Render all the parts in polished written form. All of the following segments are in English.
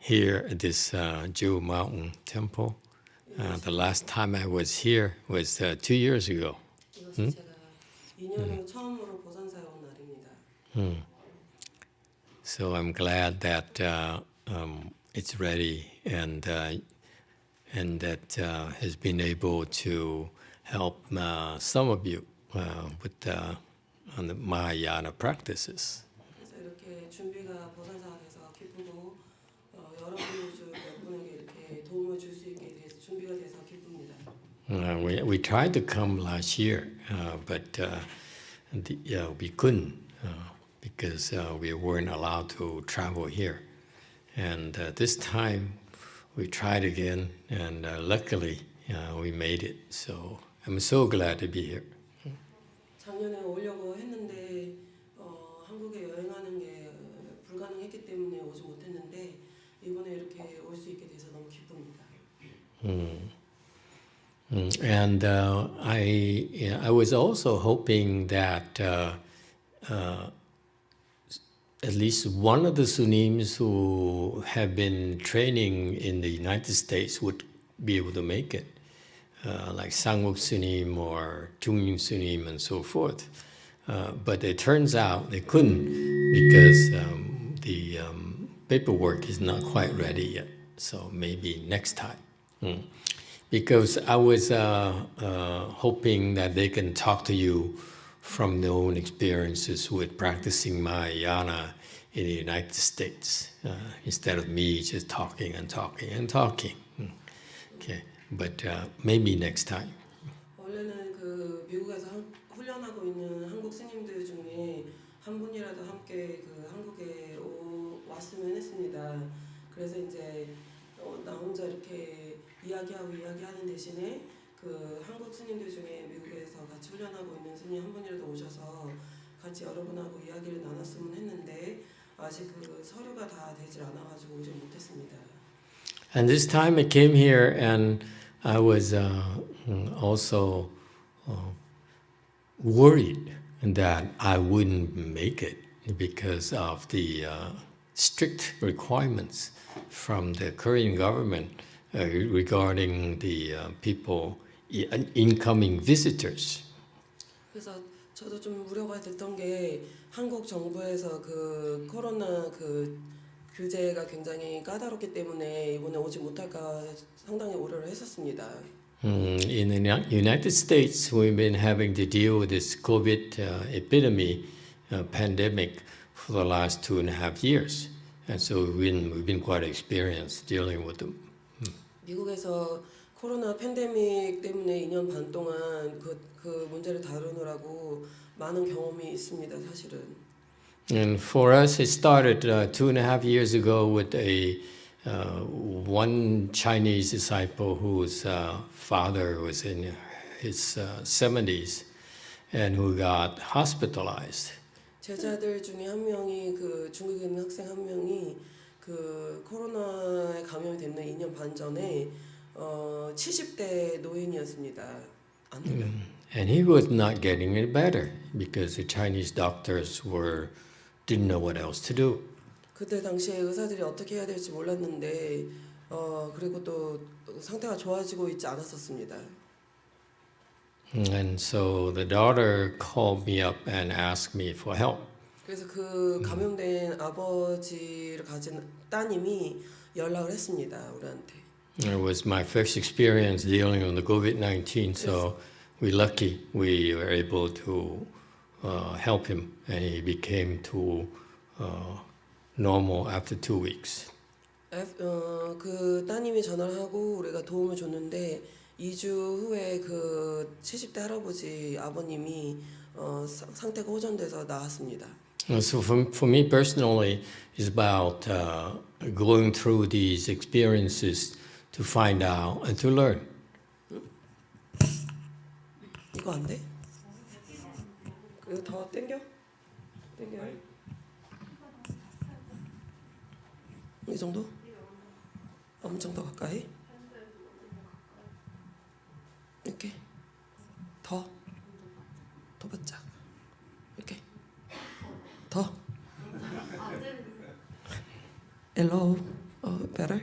here at this Jew Mountain Temple. The last time I was here was 2 years ago. 이것이 제가 2년 후 처음으로 보산사에 온 날입니다. So I'm glad that it's ready and that has been able to help some of you with on the Mahayana practices. 그래서 이렇게 준비가 보산사가 돼서 기쁘고 여러분 중 몇 분에게 이렇게 도움을 줄 수 있게 돼서 준비가 돼서 기쁩니다. We tried to come last year, but we couldn't because we weren't allowed to travel here. And this time we tried again, and luckily we made it. So I'm so glad to be here. 작년에 오려고 했는데 한국에 여행하는 게 불가능했기 때문에 오지 못했는데 이번에 이렇게 올 수 있게 돼서 너무 기쁩니다. And I was also hoping that at least one of the Sunims who have been training in the United States would be able to make it, like Sangwok Sunim or Jungyun Sunim and so forth. But it turns out they couldn't because the paperwork is not quite ready yet. So maybe next time. Because I was hoping that they can talk to you from their own experiences with practicing Mahayana in the United States, instead of me just talking and talking and talking. Okay, but maybe next time. 원래는 그 미국에서 훈련하고 있는 한국 스님들 중에 한 분이라도 함께 그 한국에 왔으면 했습니다. 그래서 이제 나 혼자 이렇게 이야기하는 대신에 그 한국 스님들 중에 미국에서 같이 훈련하고 있는 스님 한 분이라도 오셔서 같이 여러분하고 이야기를 나눴으면 했는데 아직 그 서류가 다 되질 않아가지고 오지 못했습니다. And this time I came here and I was also worried that I wouldn't make it because of the strict requirements from the Korean government regarding the people, incoming visitors. 그래서 저도 좀 우려가 됐던 게 한국 정부에서 그 코로나 그 규제가 굉장히 까다롭기 때문에 이번에 오지 못할까 상당히 우려를 했었습니다. In the United States, we've been having to deal with this COVID epidemic pandemic for the last 2.5 years, and so we've been quite experienced dealing with them. 미국에서 코로나 팬데믹 때문에 2년 반 동안 그 문제를 다루느라고 많은 경험이 있습니다, 사실은. And for us, it started 2.5 years ago with one Chinese disciple whose father was in his 70s and who got hospitalized. 제자들 중에 한 명이 그 중국에 있는 학생 한 명이 그 코로나에 감염이 됐는 2년 반 전에 70대 노인이었습니다. And he was not getting it better because the Chinese doctors didn't know what else to do. 그때 당시에 의사들이 어떻게 해야 될지 몰랐는데 그리고 또 상태가 좋아지고 있지 않았었습니다. And so the daughter called me up and asked me for help. 그래서 그 감염된 아버지를 가진 따님이 연락을 했습니다, 우리한테. It was my first experience dealing with the COVID-19, so we're lucky we were able to help him, and he became to normal after 2 weeks. 그 따님이 전화를 하고 우리가 도움을 줬는데 2주 후에 그 70대 할아버지 아버님이 상태가 호전돼서 나았습니다. So for me personally, it's about going through these experiences to find out and to learn. 이거 안 돼? 그리고 더 당겨? 이 정도? 엄청 더 가까이? 이렇게? 더 바짝 이렇게 더 Hello Better?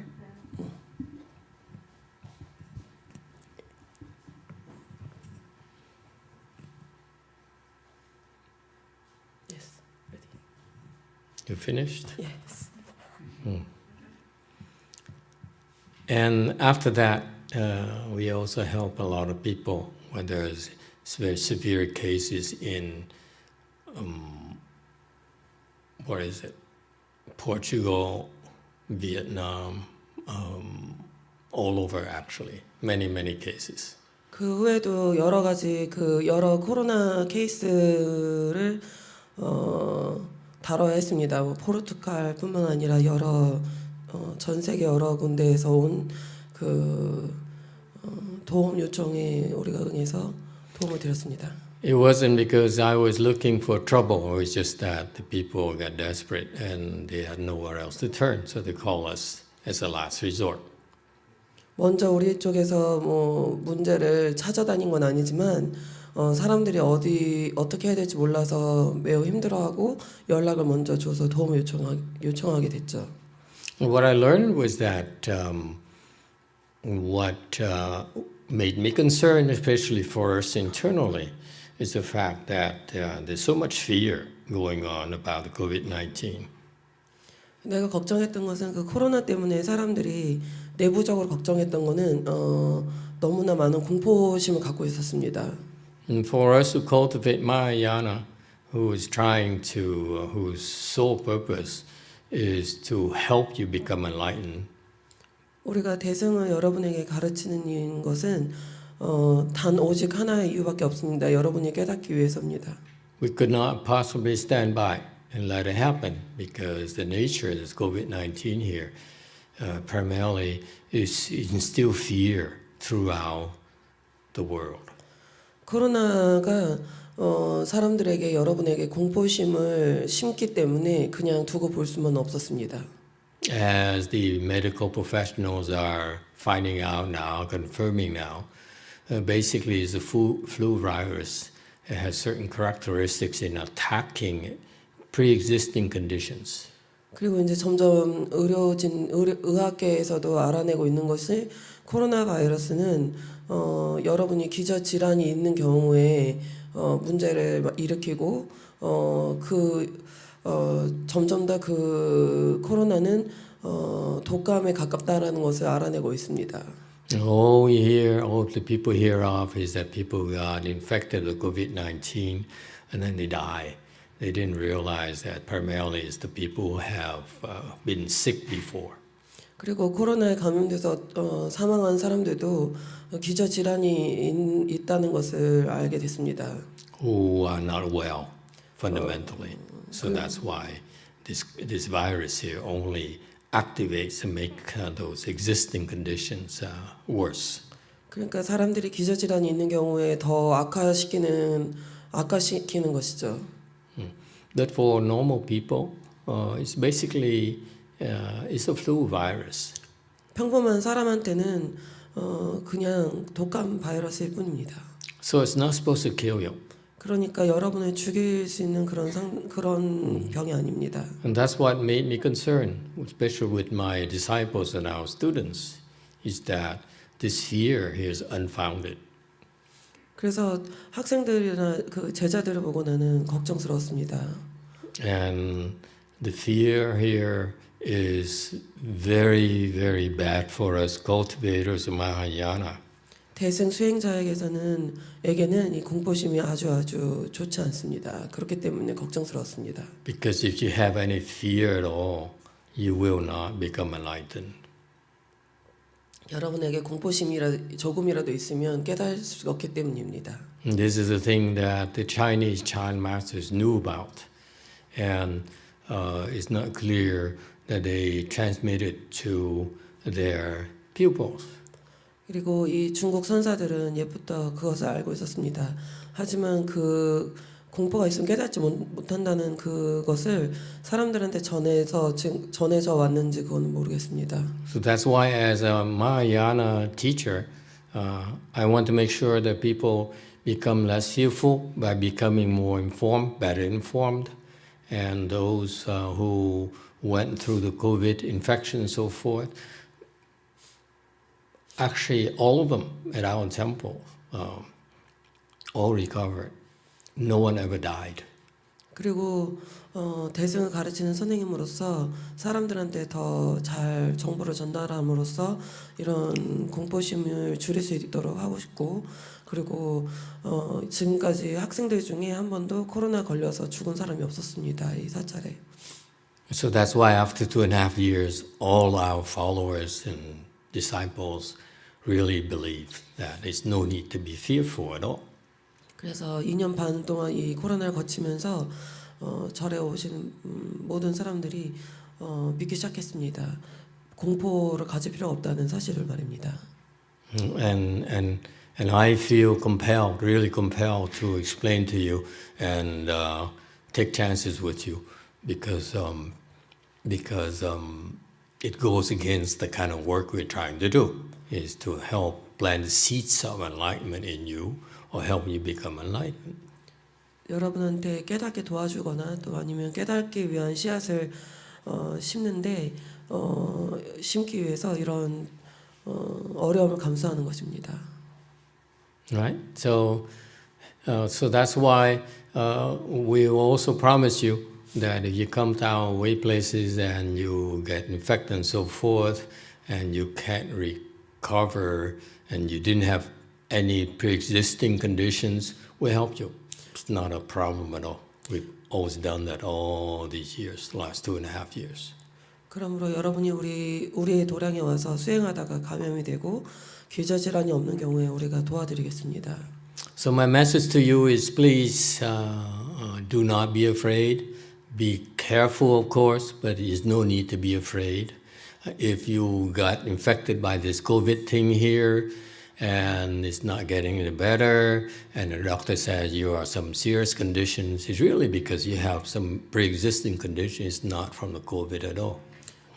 Yes, ready. You finished? Yes. And after that, we also help a lot of people when there's very severe cases in, Portugal, Vietnam, all over actually, many cases. 그 후에도 여러 가지 여러 코로나 케이스를 다뤄야 했습니다. 뭐 포르투갈뿐만 아니라 전 세계 여러 군데에서 온 도움 요청에 우리가 응해서 도움을 드렸습니다. It wasn't because I was looking for trouble. It was just that the people got desperate and they had nowhere else to turn, so they called us as a last resort. 먼저 우리 쪽에서 뭐 문제를 찾아다닌 건 아니지만 사람들이 어떻게 해야 될지 몰라서 매우 힘들어하고 연락을 먼저 줘서 도움을 요청하게 됐죠. What I learned was that what made me concerned, especially for us internally, is the fact that there's so much fear going on about the COVID-19. 내가 걱정했던 것은 그 코로나 때문에 사람들이 내부적으로 걱정했던 거는 너무나 많은 공포심을 갖고 있었습니다. And for us to cultivate Mahayana, whose sole purpose is to help you become enlightened. 우리가 대승을 여러분에게 가르치는 것은 단 오직 하나의 이유밖에 없습니다. 여러분이 깨닫기 위해서입니다. We could not possibly stand by and let it happen because the nature of this COVID-19 here primarily is instill fear throughout the world. 코로나가 사람들에게 여러분에게 공포심을 심기 때문에 그냥 두고 볼 수만 없었습니다. As the medical professionals are finding out now, confirming now, basically it's a flu virus. It has certain characteristics in attacking pre-existing conditions. 그리고 이제 점점 의학계에서도 알아내고 있는 것이 코로나 바이러스는 여러분이 기저 질환이 있는 경우에 문제를 일으키고 점점 더 그 코로나는 독감에 가깝다라는 것을 알아내고 있습니다. All the people hear of is that people got infected with COVID-19 and then they die. They didn't realize that primarily it's the people who have been sick before. 그리고 코로나에 감염돼서 사망한 사람들도 기저 질환이 있다는 것을 알게 됐습니다. Who are not well fundamentally. So that's why this virus here only activates and make those existing conditions worse. 그러니까 사람들이 기저 질환이 있는 경우에 더 악화시키는 것이죠. But for normal people, it's basically it's a flu virus. 평범한 사람한테는 그냥 독감 바이러스일 뿐입니다. So it's not supposed to kill you. 그러니까 여러분을 죽일 수 있는 그런 병이 아닙니다. And that's what made me concerned, especially with my disciples and our students, is that this fear here is unfounded. 그래서 학생들이나 그 제자들을 보고 나는 걱정스러웠습니다. And the fear here is very, very bad for us cultivators of Mahayana. 대승 수행자에게는 이 공포심이 아주 좋지 않습니다. 그렇기 때문에 걱정스러웠습니다. Because if you have any fear at all, you will not become enlightened. 여러분에게 공포심이 조금이라도 있으면 깨달을 수가 없기 때문입니다. And this is the thing that the Chinese child masters knew about, and it's not clear that they transmitted to their pupils. 그리고 이 중국 선사들은 예부터 그것을 알고 있었습니다. 하지만 그 공포가 있으면 깨닫지 못한다는 그것을 사람들한테 전해져 왔는지 그거는 모르겠습니다. So that's why as a Mahayana teacher, I want to make sure that people become less fearful by becoming more informed, better informed, and those who went through the COVID infection and so forth, actually all of them at our temple all recovered. No one ever died. 그리고 대승을 가르치는 선생님으로서 사람들한테 더 잘 정보를 전달함으로써 이런 공포심을 줄일 수 있도록 하고 싶고, 그리고 지금까지 학생들 중에 한 번도 코로나 걸려서 죽은 사람이 없었습니다. 이 사찰에. So that's why after 2.5 years, all our followers and disciples really believe that there's no need to be fearful at all. 그래서 2년 반 동안 이 코로나를 거치면서 절에 오시는 모든 사람들이 믿기 시작했습니다. 공포를 가질 필요가 없다는 사실을 말입니다. And I feel compelled, really compelled to explain to you and take chances with you because it goes against the kind of work we're trying to do, is to help plant the seeds of enlightenment in you or help you become enlightened. 여러분한테 깨닫게 도와주거나 또 아니면 깨닫기 위한 씨앗을 심는데 심기 위해서 이런 어려움을 감수하는 것입니다. Right? So that's why we also promise you that if you come to our way places and you get infected and so forth, and you can't recover, and you didn't have any pre-existing conditions, we'll help you. It's not a problem at all. We've always done that all these years, the last 2.5 years. 그러므로 여러분이 우리의 도량에 와서 수행하다가 감염이 되고 기저질환이 없는 경우에 우리가 도와드리겠습니다. So my message to you is please do not be afraid. Be careful, of course, but there's no need to be afraid. If you got infected by this COVID thing here, and it's not getting any better, and the doctor says you are some serious conditions, it's really because you have some pre-existing conditions, not from the COVID at all.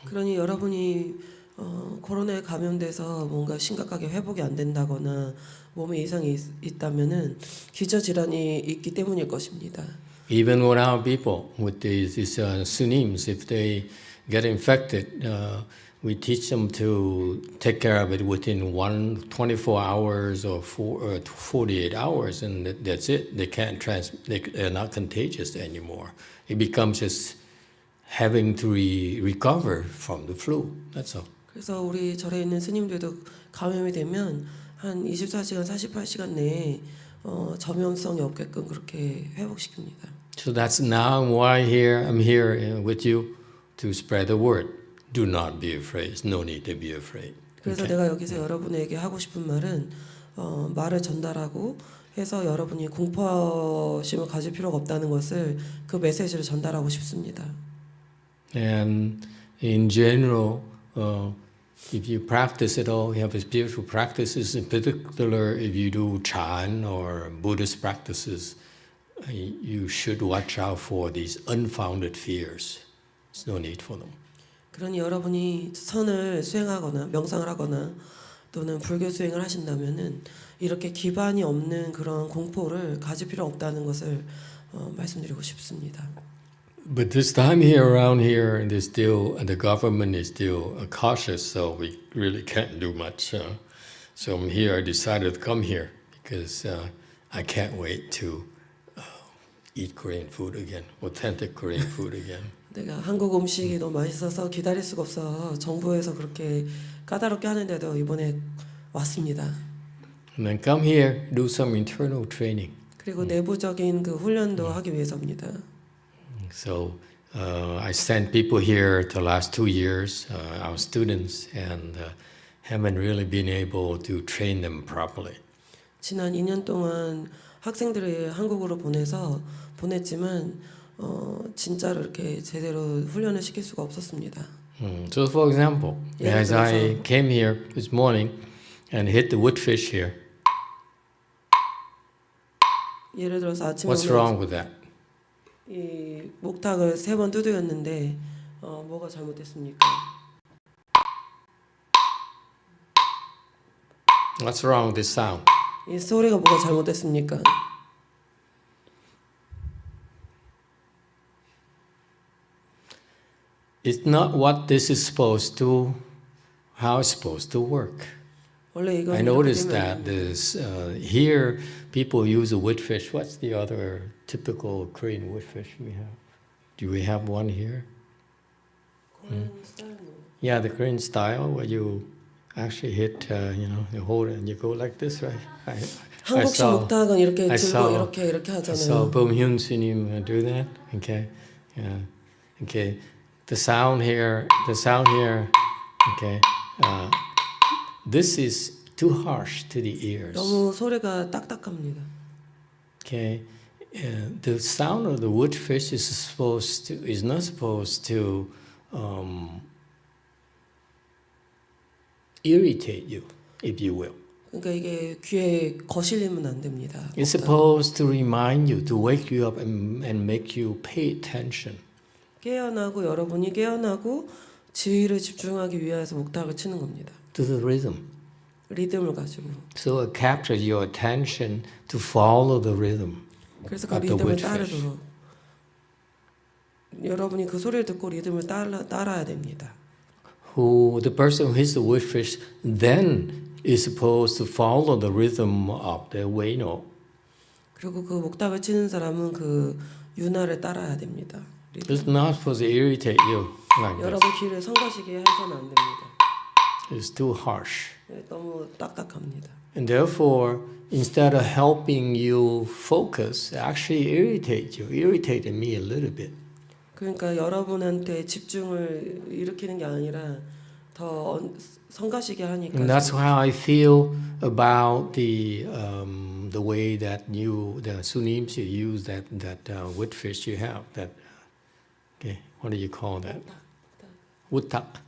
그러니 여러분이 코로나에 감염돼서 뭔가 심각하게 회복이 안 된다거나 몸에 이상이 있다면은 기저질환이 있기 때문일 것입니다. Even with our people, with these sunims, if they get infected, we teach them to take care of it within 24 hours or 48 hours, and that's it. They're not contagious anymore. It becomes just having to recover from the flu. That's all. 그래서 우리 절에 있는 스님들도 감염이 되면 한 24시간, 48시간 내에 전염성이 없게끔 그렇게 회복시킵니다. So that's now why I'm here with you to spread the word. Do not be afraid. There's no need to be afraid. 그래서 Okay. 내가 여기서 여러분에게 하고 싶은 말은 말을 전달하고 해서 여러분이 공포심을 가질 필요가 없다는 것을 그 메시지를 전달하고 싶습니다. And in general, if you practice at all, you have spiritual practices, in particular if you do Chan or Buddhist practices, you should watch out for these unfounded fears. There's no need for them. 그러니 여러분이 선을 수행하거나 명상을 하거나 또는 불교 수행을 하신다면은 이렇게 기반이 없는 그런 공포를 가질 필요 없다는 것을 말씀드리고 싶습니다. But this time here, around here, the government is still cautious, so we really can't do much. So I'm here. I decided to come here because I can't wait to eat Korean food again, authentic Korean food again. 내가 한국 음식이 너무 맛있어서 기다릴 수가 없어서 정부에서 그렇게 까다롭게 하는데도 이번에 왔습니다. And then come here, do some internal training. 그리고 내부적인 그 훈련도 하기 위해서입니다. So I sent people here the last 2 years, our students, and haven't really been able to train them properly. 지난 2년 동안 학생들을 한국으로 보냈지만 진짜로 이렇게 제대로 훈련을 시킬 수가 없었습니다. So for example, as I came here this morning and hit the woodfish here, 예를 들어서 아침에 what's wrong with that? 이 목탁을 3번 두드렸는데 뭐가 잘못됐습니까? What's wrong with this sound? 이 소리가 뭐가 잘못됐습니까? it's not what this is supposed to, how it's supposed to work. 원래 이건 I 이렇게 noticed 되면 that this here people use a wood fish. What's the other typical Korean wood fish we have? Do we have one here? Korean style 뭐. Yeah, the Korean style where you actually hit, you hold it and you go like this, right? 한국식 목탁은 이렇게 들고 이렇게 I saw 하잖아요. Bom-hyun Sunim do that. Okay, yeah, okay. The sound here. Okay, this is too harsh to the ears. 너무 소리가 딱딱합니다. Okay, the sound of the wood fish is not supposed to irritate you, if you will. 그러니까 이게 귀에 거슬리면 안 됩니다. It's supposed to remind you, to wake you up and make you pay attention. 깨어나고 여러분이 깨어나고 지휘를 집중하기 위해서 목탁을 치는 겁니다. To the rhythm. 리듬을 가지고. So it captures your attention to follow the rhythm. 그래서 그 리듬을 따르도록. 여러분이 그 소리를 듣고 리듬을 따라야 됩니다. The person who hits the wood fish then is supposed to follow the rhythm of the way note. 그리고 그 목탁을 치는 사람은 그 윤활을 따라야 됩니다. It's not supposed to irritate you like this. 여러분 귀를 성가시게 해서는 안 됩니다. It's too harsh. 네, 너무 딱딱합니다. And therefore, instead of helping you focus, it actually irritated me a little bit. 그러니까 여러분한테 집중을 일으키는 게 아니라 더 성가시게 하니까. And that's how I feel about the way that the sunims you use that wood fish you have. That okay, what do you call that? Woodtak.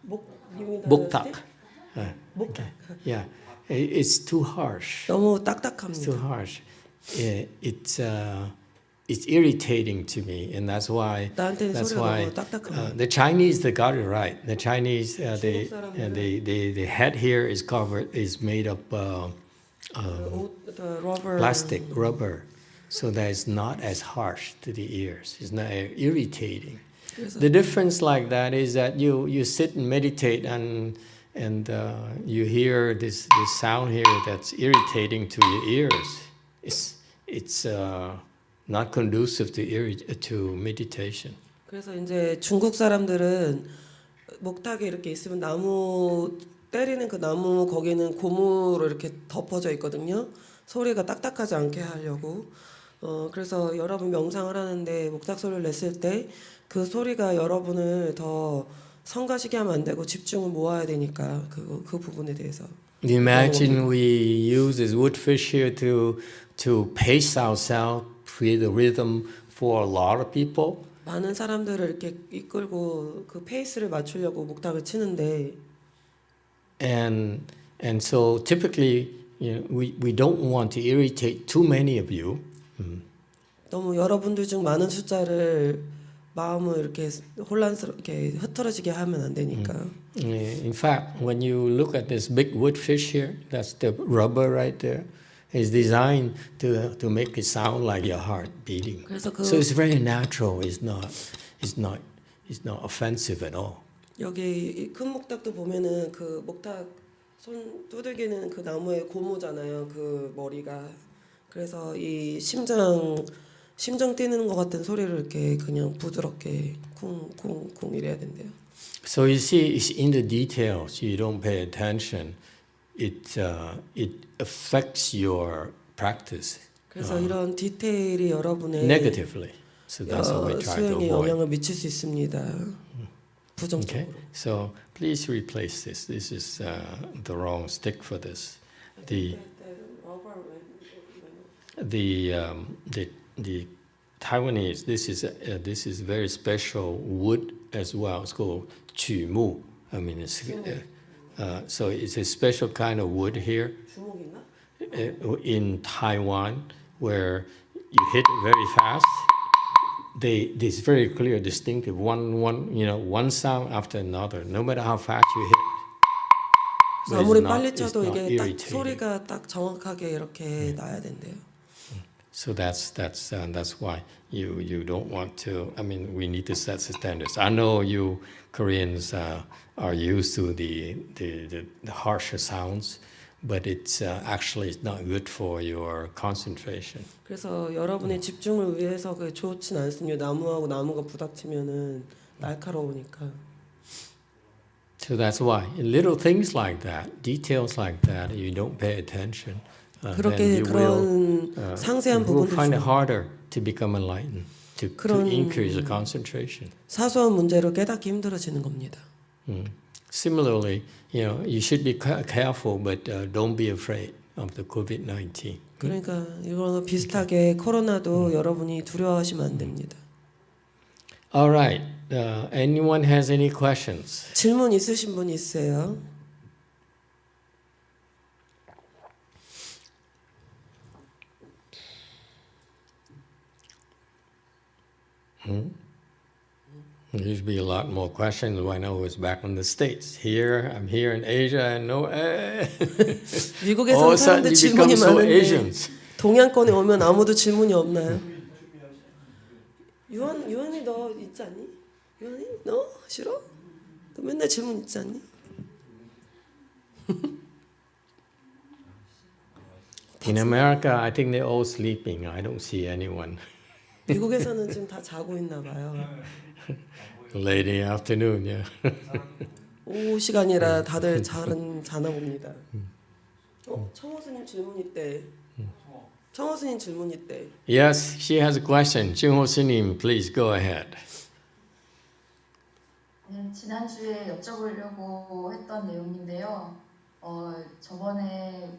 목탁. Okay. Yeah, it's too harsh. 너무 It's 딱딱합니다. too harsh. It's irritating to me, and that's why the Chinese they got it right. The Chinese the head here is made of plastic rubber, so that it's not as harsh to the ears. It's not irritating. The difference like that is that you sit and meditate and you hear this sound here that's irritating to your ears. It's not conducive to meditation. 그래서 이제 중국 사람들은 목탁에 이렇게 있으면 나무 때리는 그 나무 거기는 고무로 이렇게 덮어져 있거든요. 소리가 딱딱하지 않게 하려고. 그래서 여러분 명상을 하는데 목탁 소리를 냈을 때 그 소리가 여러분을 더 성가시게 하면 안 되고 집중을 모아야 되니까 그 부분에 대해서. Imagine we use this wood fish here to pace ourselves, create a rhythm for a lot of people. 많은 사람들을 이렇게 이끌고 그 페이스를 맞추려고 목탁을 치는데. And so typically, we don't want to irritate too many of you. 너무 여러분들 중 많은 숫자를 마음을 이렇게 혼란스럽게 흐트러지게 하면 안 되니까. In fact, when you look at this big wood fish here, that's the rubber right there. It's designed to make it sound like your heart beating. So it's very natural. It's not offensive at all. 여기 큰 목탁도 보면은 그 목탁 손 두들기는 그 나무의 고무잖아요. 그 머리가. 그래서 이 심장 뛰는 것 같은 소리를 이렇게 그냥 부드럽게 쿵쿵쿵 이래야 된대요. So you see, it's in the details. You don't pay attention. It affects your practice. 그래서 이런 디테일이 여러분의 negatively. So that's what we try to 수행에 avoid. 영향을 미칠 수 있습니다. 부정적으로. Okay. So please replace this. This is the wrong stick for this. The Taiwanese. This is very special wood as well. It's called 榉木. I mean, so it's a special kind of wood here in Taiwan where you hit it very fast. It's very clear, distinctive. One sound after another. No matter how fast you hit. 아무리 빨리 쳐도 이게 딱 소리가 딱 정확하게 이렇게 나야 된대요. So that's why you don't want to. I mean, we need to set the standards. I know you Koreans are used to the harsher sounds, but it's actually not good for your concentration. 그래서 여러분의 집중을 위해서 그게 좋진 않습니다. 나무하고 나무가 부닥치면은 날카로우니까. So that's why little things like that, details like that, you don't pay attention. 그렇게 그런 상세한 you will find it 부분들 harder to become enlightened, to increase the concentration. 사소한 문제로 깨닫기 힘들어지는 겁니다. Similarly, you should be careful, but don't be afraid of the COVID-19. 그러니까 이거랑 비슷하게 코로나도 여러분이 두려워하시면 안 됩니다. All right. Anyone has any questions? 질문 있으신 분 있어요? There used to be a lot more questions when I was back in the States. Here, I'm here in Asia, and no, 미국에서 사람들 질문이 so 많은데 Asians. 동양권에 오면 아무도 질문이 없나요? 유한이 너 있지 않니? 유한이 너 싫어? 너 맨날 질문 있지 않니? In America, I think they're all sleeping. I don't see anyone. 미국에서는 지금 다 자고 있나 봐요. Late in the afternoon, yeah. 오후 시간이라 다들 자나 봅니다. 청호 스님 질문 있대. 청호 스님 질문 있대. Yes, she has a question. Jungho Sunim, please go ahead. 네, 지난주에 여쭤보려고 했던 내용인데요. 저번에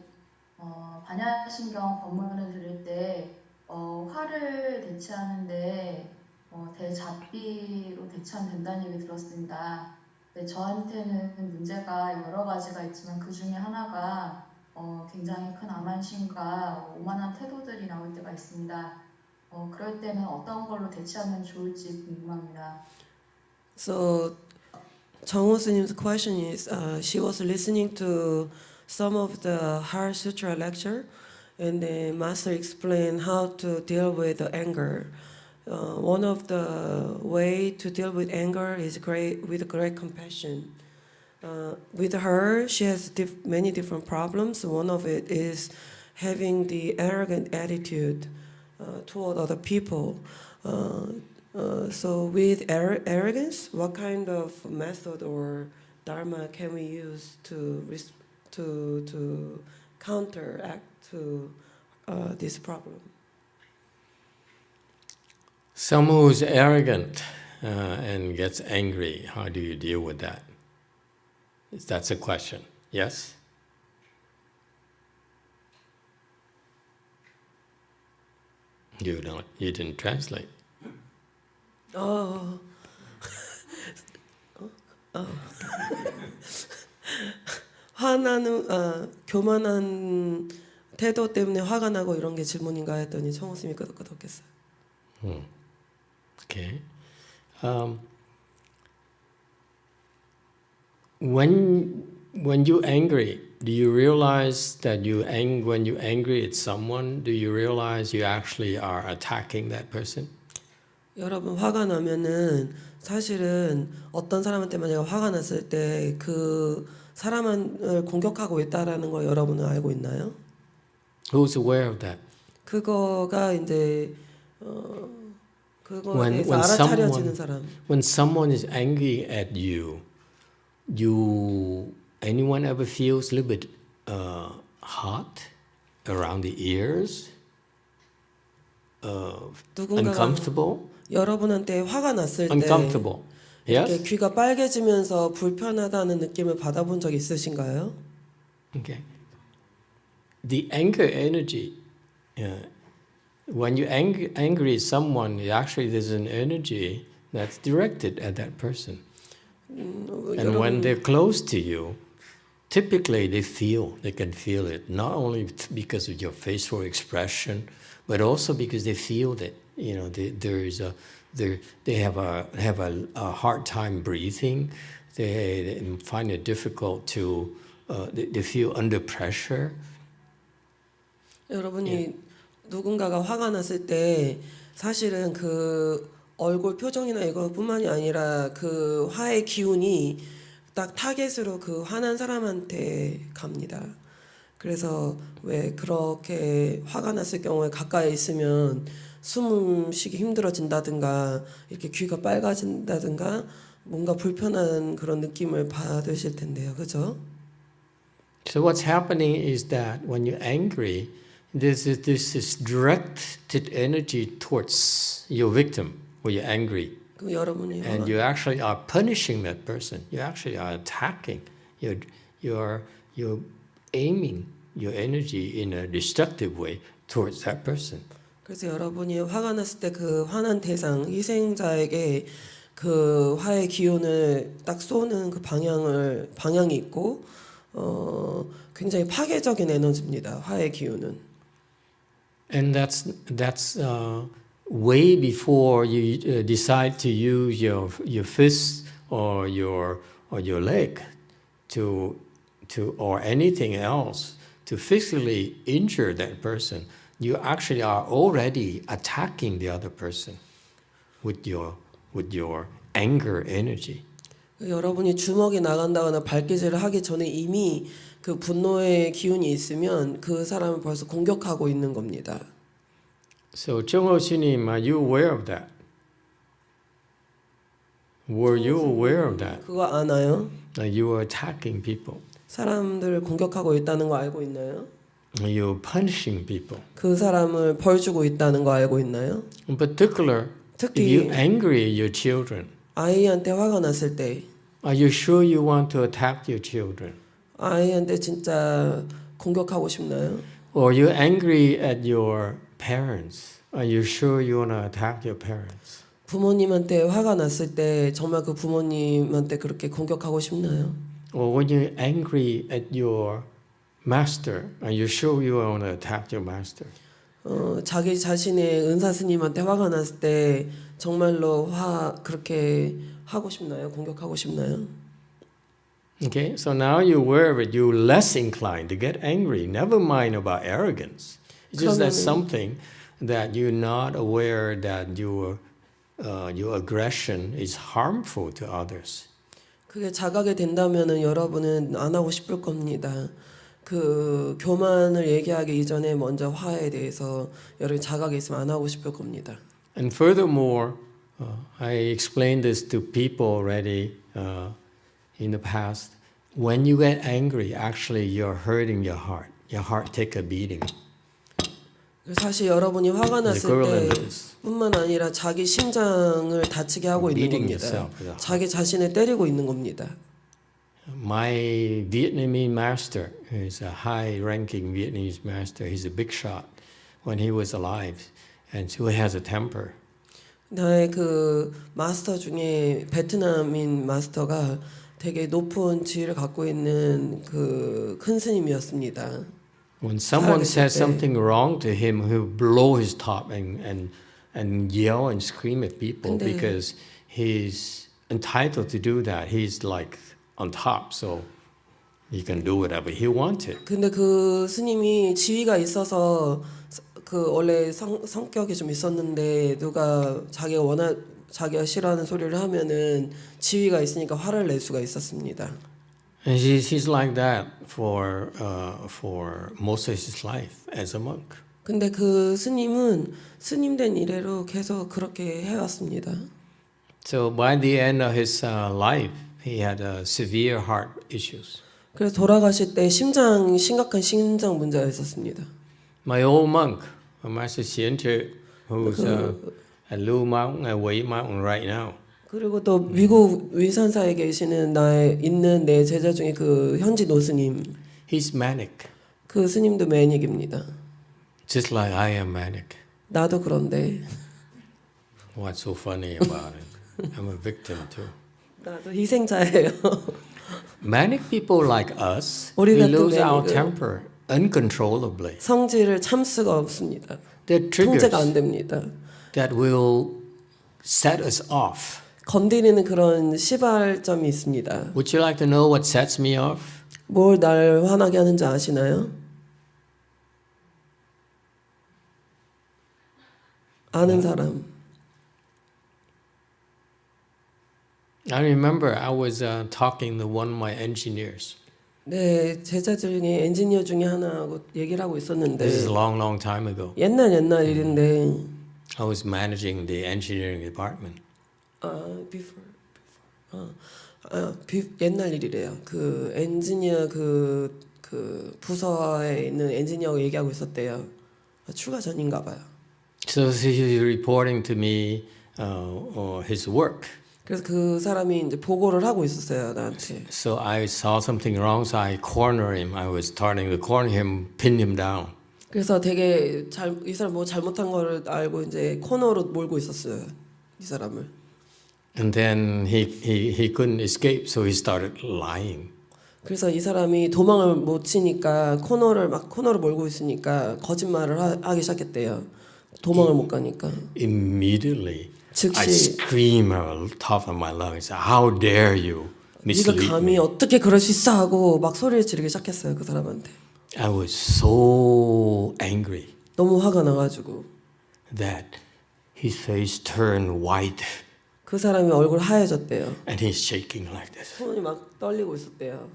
반야신경 법문을 들을 때 화를 대체하는데 대잡비로 대체하면 된다는 얘기 들었습니다. 네, 저한테는 문제가 여러 가지가 있지만 그 중에 하나가 굉장히 큰 암환심과 오만한 태도들이 나올 때가 있습니다. 그럴 때는 어떤 걸로 대체하면 좋을지 궁금합니다. So, 정호 스님's question is, she was listening to some of the Har Sutra lecture, and the master explained how to deal with the anger. One of the way to deal with anger is with great compassion. With her, she has many different problems. One of it is having the arrogant attitude toward other people. So with arrogance, what kind of method or dharma can we use to counteract to this problem? Someone who's arrogant and gets angry, how do you deal with that? That's a question. Yes? You didn't translate. 화나는 교만한 태도 때문에 화가 나고 이런 게 질문인가 했더니 청호 스님이 끄덕끄덕했어요. Okay. When you're angry, do you realize that when you're angry at someone, do you realize you actually are attacking that person? 여러분 화가 나면은 사실은 어떤 사람한테 만약에 화가 났을 때 그 사람을 공격하고 있다라는 걸 여러분은 알고 있나요? Who's aware of that? 그거가 이제 그거에 대해서 알아차려지는 사람. When someone is angry at you, anyone ever feels a little bit hot around the ears? Uncomfortable? 여러분한테 화가 났을 때 Uncomfortable. 이렇게 Yes? 귀가 빨개지면서 불편하다는 느낌을 받아본 적 있으신가요? Okay. The anger energy, when you're angry at someone, actually there's an energy that's directed at that person. And when they're close to you, typically they can feel it, not only because of your facial expression, but also because they feel that, they have a hard time breathing. They find it difficult to, they feel under pressure. 여러분이 누군가가 화가 났을 때 사실은 그 얼굴 표정이나 이것뿐만이 아니라 그 화의 기운이 딱 타겟으로 그 화난 사람한테 갑니다. 그래서 왜 그렇게 화가 났을 경우에 가까이 있으면 숨 쉬기 힘들어진다든가 이렇게 귀가 빨개진다든가 뭔가 불편한 그런 느낌을 받으실 텐데요. 그죠? So what's happening is that when you're angry, this is directed energy towards your victim when you're angry. 그 여러분이 And you actually are punishing that person. You actually are attacking. You're aiming your energy in a destructive way towards that person. 그래서 여러분이 화가 났을 때 그 화난 대상, 희생자에게 그 화의 기운을 딱 쏘는 그 방향이 있고 굉장히 파괴적인 에너지입니다. 화의 기운은. And that's way before you decide to use your fist or your leg to or anything else to physically injure that person. You actually are already attacking the other person with your anger energy. 여러분이 주먹이 나간다거나 발기질을 하기 전에 이미 그 분노의 기운이 있으면 그 사람을 벌써 공격하고 있는 겁니다. So CheongJu 스님, are you aware of that? Were you aware of that? 그거 아나요? You were attacking people. 사람들을 공격하고 있다는 거 알고 있나요? You're punishing people. 그 사람을 벌 주고 있다는 거 알고 있나요? In particular, if you're angry at your children, 아이한테 화가 났을 때 are you sure you want to attack your children? 아이한테 진짜 공격하고 싶나요? Or you're angry at your parents, are you sure you want to attack your parents? 부모님한테 화가 났을 때 정말 그 부모님한테 그렇게 공격하고 싶나요? Or when you're angry at your master, are you sure you want to attack your master? 자기 자신의 은사 스님한테 화가 났을 때 정말로 그렇게 하고 싶나요? 공격하고 싶나요? Okay, so now you're aware of it, you're less inclined to get angry. Never mind about arrogance. It's just that something that you're not aware that your aggression is harmful to others. 그게 자각이 된다면은 여러분은 안 하고 싶을 겁니다. 그 교만을 얘기하기 이전에 먼저 화에 대해서 여러분 자각이 있으면 안 하고 싶을 겁니다. And furthermore, I explained this to people already in the past. When you get angry, actually you're hurting your heart. Your heart take a beating. 사실 여러분이 화가 났을 때뿐만 아니라 자기 심장을 다치게 하고 있는 겁니다. 자기 자신을 때리고 있는 겁니다. My Vietnamese master is a high-ranking Vietnamese master. He's a big shot when he was alive, and so he has a temper. 나의 그 마스터 중에 베트남인 마스터가 되게 높은 지위를 갖고 있는 그 큰 스님이었습니다. When someone says something wrong to him, he'll blow his top and yell and scream at people because he's entitled to do that. He's like on top, so he can do whatever he wanted. 근데 그 스님이 지위가 있어서 그 원래 성격이 좀 있었는데 누가 자기가 싫어하는 소리를 하면은 지위가 있으니까 화를 낼 수가 있었습니다. And he's like that for most of his life as a monk. 근데 그 스님은 스님 된 이래로 계속 그렇게 해왔습니다. So by the end of his life, he had severe heart issues. 그래서 돌아가실 때 심각한 심장 문제가 있었습니다. My old monk, Master CheongJu, who's at Lưu Mountain and Wei Mountain right now. 그리고 또 미국 위산사에 계시는 있는 내 제자 중에 그 현지 노스님. He's manic. 그 스님도 매닉입니다. Just like I am manic. 나도 그런데. What's so funny about it? I'm a victim too. 나도 희생자예요. Manic people like us, we lose our temper uncontrollably. 성질을 참 수가 없습니다. Triggers 통제가 안 됩니다. that will set us off. 건드리는 그런 시발점이 있습니다. Would you like to know what sets me off? 뭘 날 화나게 하는지 아시나요? 아는 사람. I remember I was talking to one of my engineers. 네, 제자 중에 엔지니어 중에 하나하고 얘기를 하고 있었는데 This is a long, long time ago. 옛날 일인데 I was managing the engineering department. 옛날 일이래요. 그 엔지니어 그 부서에 있는 엔지니어가 얘기하고 있었대요. 출가 전인가 봐요. So he was reporting to me his work. 그래서 그 사람이 이제 보고를 하고 있었어요, 나한테. So I saw something wrong, so I cornered him. I was starting to corner him, pin him down. 그래서 되게 이 사람 뭐 잘못한 거를 알고 이제 코너로 몰고 있었어요, 이 사람을. And then he couldn't escape, so he started lying. 그래서 이 사람이 도망을 못 치니까 코너를 몰고 있으니까 거짓말을 하기 시작했대요. 도망을 못 가니까. Immediately, I 즉시 scream at the top of my lungs, "How dare you mislead 네가 감히 me?" 어떻게 그럴 수 있어 하고 막 소리를 지르기 시작했어요, 그 사람한테. I was so angry 너무 화가 나가지고 that his face turned white 그 사람이 얼굴 하얘졌대요. and he's shaking like this. 손이 막 떨리고 있었대요.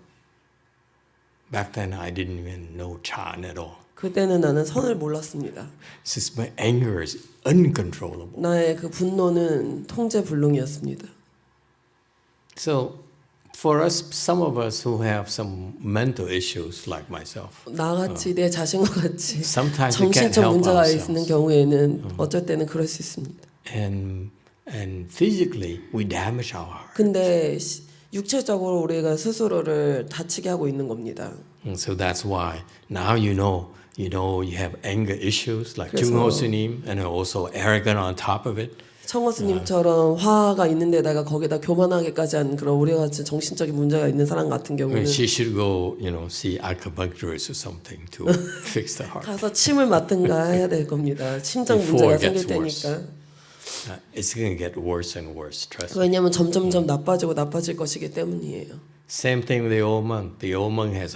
Back then, I didn't even know Chan at all. 그때는 나는 선을 몰랐습니다. Since my anger is uncontrollable. 나의 그 분노는 통제불능이었습니다. So, for us, some of us who have some mental issues like myself, 나같이 내 자신과 같이 sometimes we can't 정신적 help 문제가 ourselves. 있는 경우에는 어쩔 때는 그럴 수 있습니다. And physically, we damage our heart. 근데 육체적으로 우리가 스스로를 다치게 하고 있는 겁니다. And so that's why now you have anger issues like 그래서- 중호 스님, and also arrogant on top of it. 청호 스님처럼 화가 있는데다가 거기다 교만하게까지 한 그런 우리가 같이 정신적인 문제가 있는 사람 같은 경우는 She should go, see acupuncturist or something to fix the heart. 가서 침을 맞든가 해야 될 겁니다. 심장 Before 문제가 it gets 생길 worse. 테니까. It's going to get worse and worse. Trust me. 왜냐하면 점점점 나빠질 것이기 때문이에요. Same thing with the old monk. The old monk has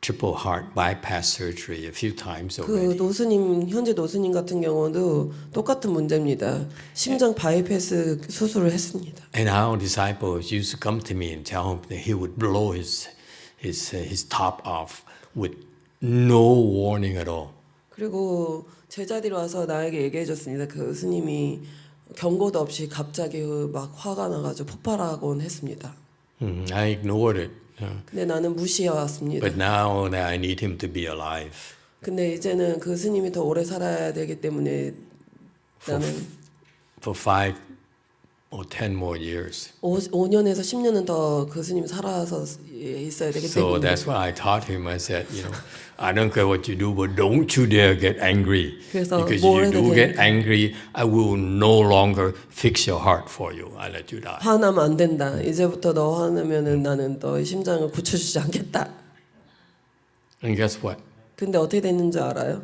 triple heart bypass surgery a few times 그 already. 현재 노스님 같은 경우도 똑같은 문제입니다. 심장 바이패스 수술을 했습니다. And our disciples used to come to me and tell him that he would blow his top off with no warning at all. 그리고 제자들이 와서 나에게 얘기해 줬습니다. 그 스님이 경고도 없이 갑자기 막 화가 나가지고 폭발하곤 했습니다. I ignored it. 근데 나는 무시해 왔습니다. But now that I need him to be alive 근데 이제는 그 스님이 더 오래 살아야 되기 때문에 나는 for 5 or 10 more years. 5년에서 10년은 더 그 스님이 살아서 있어야 되기 So 때문에 that's why I taught him. I said, I don't care what you do, but don't you dare get angry. 그래서 Because if 뭘 you 해도 do get 되니까. angry, I will no longer fix your heart for you. I let you die. 화나면 안 된다. 이제부터 너 화나면은 나는 너의 심장을 고쳐주지 않겠다. And guess what? 근데 어떻게 됐는지 알아요?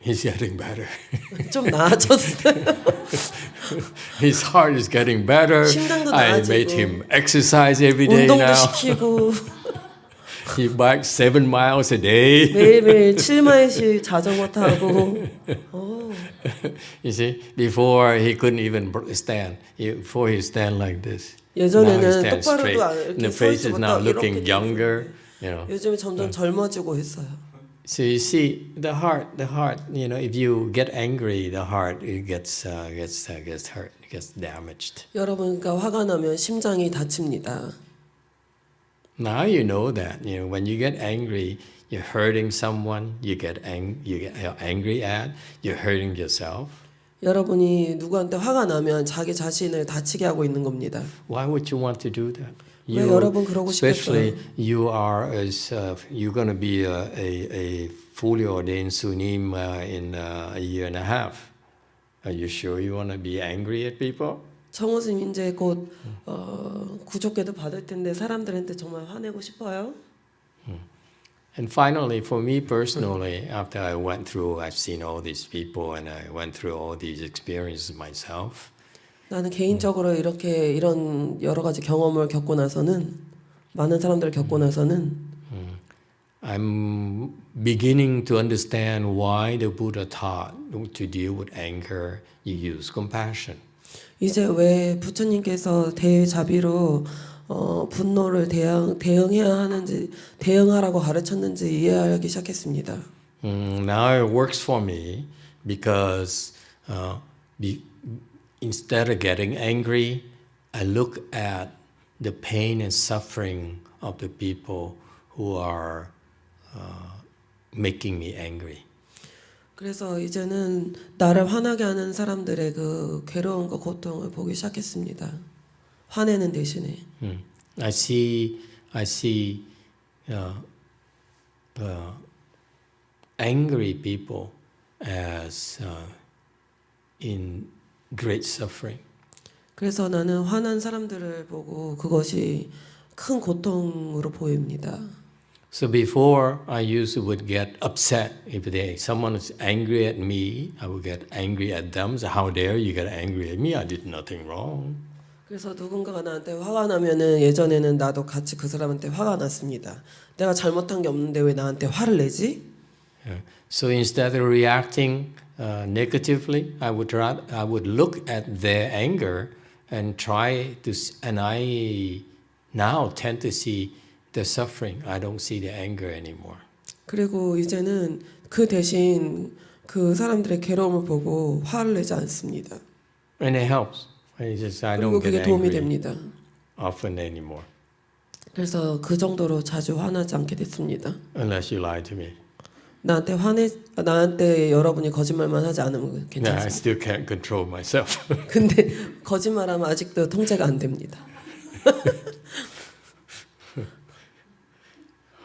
He's getting better. 좀 나아졌어요. His heart is getting better. 심장도 I 나아지고. made him exercise every day 운동도 now. 시키고 He bikes 7 miles a day. 매일매일 7마일씩 자전거 타고. You see, before he couldn't even stand. Before he stand like this. Now he 예전에는 stands straight. 똑바로도 안 And the 이렇게 서 face 있지 is now 못하고 looking 이렇게 younger. 요즘에 점점 젊어지고 있어요. So you see, the heart. If you get angry, the heart it gets hurt, it gets damaged. 여러분, 그러니까 화가 나면 심장이 다칩니다. Now you know that. When you get angry, you're hurting someone. You get angry at. You're hurting yourself. 여러분이 누구한테 화가 나면 자기 자신을 다치게 하고 있는 겁니다. Why would you want to do that? 왜 여러분 그러고 Especially 싶겠어요? you're going to be a fully ordained sunim in a year and a half. Are you sure you want to be angry at people? 청호스님 이제 곧 구족계도 받을 텐데 사람들한테 정말 화내고 싶어요? And finally, for me personally, after I've seen all these people and I went through all these experiences myself. 나는 개인적으로 이런 여러 가지 경험을 겪고 나서는 많은 사람들을 겪고 나서는 I'm beginning to understand why the Buddha taught to deal with anger, you use compassion. 이제 왜 부처님께서 대자비로 분노를 대응해야 하는지 대응하라고 가르쳤는지 이해하기 시작했습니다. Now it works for me because instead of getting angry, I look at the pain and suffering of the people who are making me angry. 그래서 이제는 나를 화나게 하는 사람들의 그 괴로움과 고통을 보기 시작했습니다. 화내는 대신에. I see angry people as in great suffering. 그래서 나는 화난 사람들을 보고 그것이 큰 고통으로 보입니다. So before I would get upset if someone is angry at me, I would get angry at them. So how dare you get angry at me? I did nothing wrong. 그래서 누군가가 나한테 화가 나면은 예전에는 나도 같이 그 사람한테 화가 났습니다. 내가 잘못한 게 없는데 왜 나한테 화를 내지? So instead of reacting negatively, I would look at their anger and I now tend to see the suffering. I don't see the anger anymore. 그리고 이제는 그 대신 그 사람들의 괴로움을 보고 화를 내지 않습니다. And it helps. I 그리고 don't get 그게 도움이 angry 됩니다. often anymore. 그래서 그 정도로 자주 화나지 않게 됐습니다. Unless you lie to me. 나한테 여러분이 거짓말만 하지 않으면 Yeah, I 괜찮습니다. still can't control myself. 근데 거짓말하면 아직도 통제가 안 됩니다.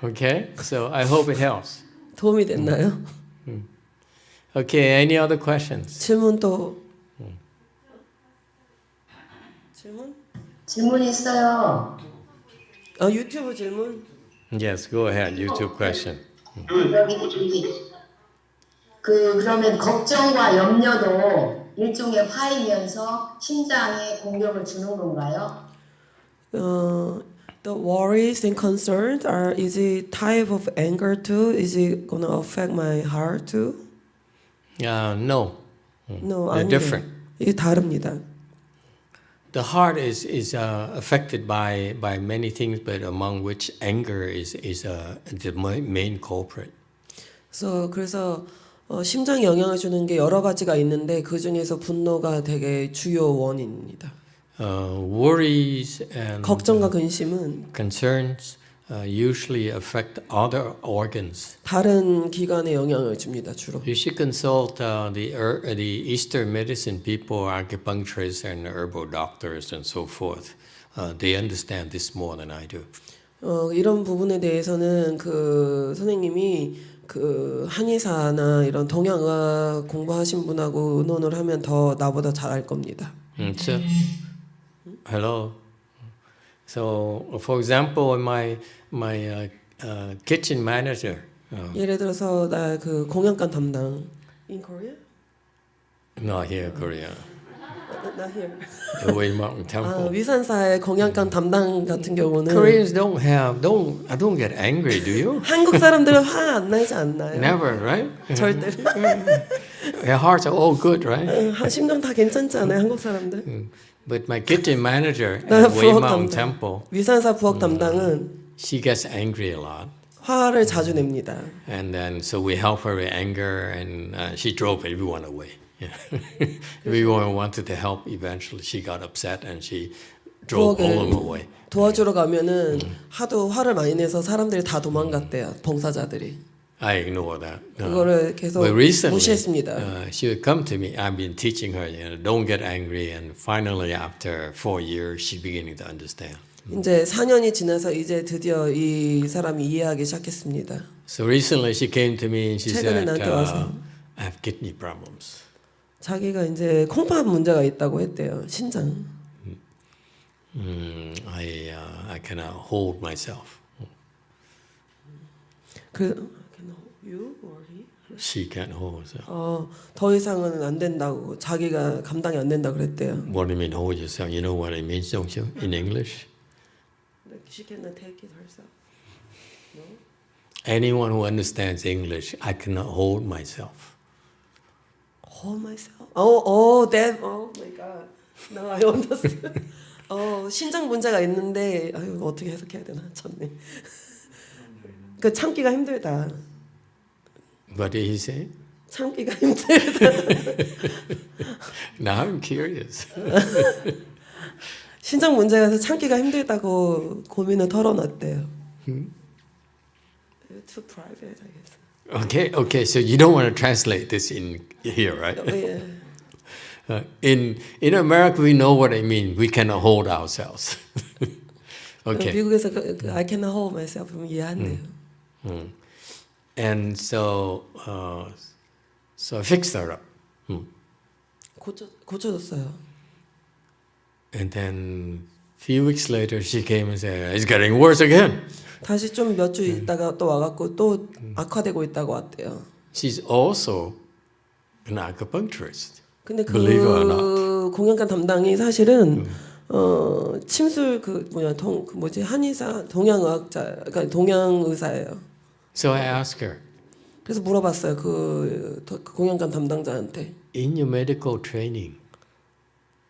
Okay, so I hope it helps. 도움이 됐나요? Okay, any other questions? 질문 또 질문? 질문 있어요. 유튜브 질문? Yes, go ahead. YouTube question. 그러면 걱정과 염려도 일종의 화이면서 심장에 공격을 주는 건가요? The worries and concerns is it type of anger too? Is it gonna affect my heart too? No. No, They're 아니에요. different. 이게 다릅니다. The heart is affected by many things, but among which anger is the main culprit. 그래서 심장에 영향을 주는 게 여러 가지가 있는데 그 중에서 분노가 되게 주요 원인입니다. Worries and 걱정과 근심은 concerns usually affect other organs. 다른 기관에 영향을 줍니다. 주로. You should consult the Eastern medicine people, acupuncturists and herbal doctors and so forth. They understand this more than I do. 이런 부분에 대해서는 그 선생님이 그 한의사나 이런 동양의학 공부하신 분하고 의논을 하면 더 나보다 잘 알 겁니다. So, hello. So, for example, my kitchen manager. 예를 들어서 나 그 공양간 담당. In Korea? Not here, Korea. Not here. The Way Mountain Temple. 위산사의 공양간 담당 같은 경우는 Koreans don't get angry, do you? 한국 사람들은 화 안 나지 않나요? Never, right? 절대. Their hearts are all good, right? 심정 다 괜찮지 않아요, 한국 사람들? But my kitchen manager 나 at Way 부엌 Mountain 담당. Temple, 위산사 부엌 담당은 she gets angry a lot. 화를 자주 냅니다. And then so we help her with anger, and she drove everyone away. Everyone wanted to help. Eventually, she got upset and she drove all of them away. 도와주러 가면은 하도 화를 많이 내서 사람들이 다 도망갔대요. 봉사자들이. I ignore that. 그거를 계속 But recently, 무시했습니다. she would come to me. I've been teaching her, don't get angry. And finally, after 4 years, she's beginning to understand. 이제 4년이 지나서 이제 드디어 이 사람이 이해하기 시작했습니다. So recently, she came to me and she 최근에 said, 나한테 와서 I have kidney problems. 자기가 이제 콩팥 문제가 있다고 했대요. 신장. I cannot hold myself. You or he? She can't hold herself. 더 이상은 안 된다고 자기가 감당이 안 된다 그랬대요. What do you mean hold yourself? You know what it means, don't you? In English? She cannot take it herself. No? anyone who understands English, I cannot hold myself. Hold myself. Oh, that. Oh my God. No, I understand. 신장 문제가 있는데 아유 어떻게 해석해야 되나 참네. 그 참기가 힘들다. What did he say? 참기가 힘들다. Now I'm curious. 신장 문제가 있어서 참기가 힘들다고 고민을 털어놨대요. Too private, I guess. Okay. So you don't want to translate this in here, right? Yeah. In America, we know what I mean. We cannot hold ourselves. Okay. 미국에서 I cannot hold myself 이해한대요. And so I fixed her up. 고쳐줬어요. And then a few weeks later, she came and said, "It's getting worse again." 다시 좀 몇 주 있다가 또 와갖고 또 악화되고 있다고 왔대요. She's also an acupuncturist. 근데 Believe it or 그 공연관 담당이 사실은 침술 한의사 동양의학자 그러니까 동양의사예요. So I asked her, 그래서 물어봤어요 그 공연관 담당자한테 in your medical training,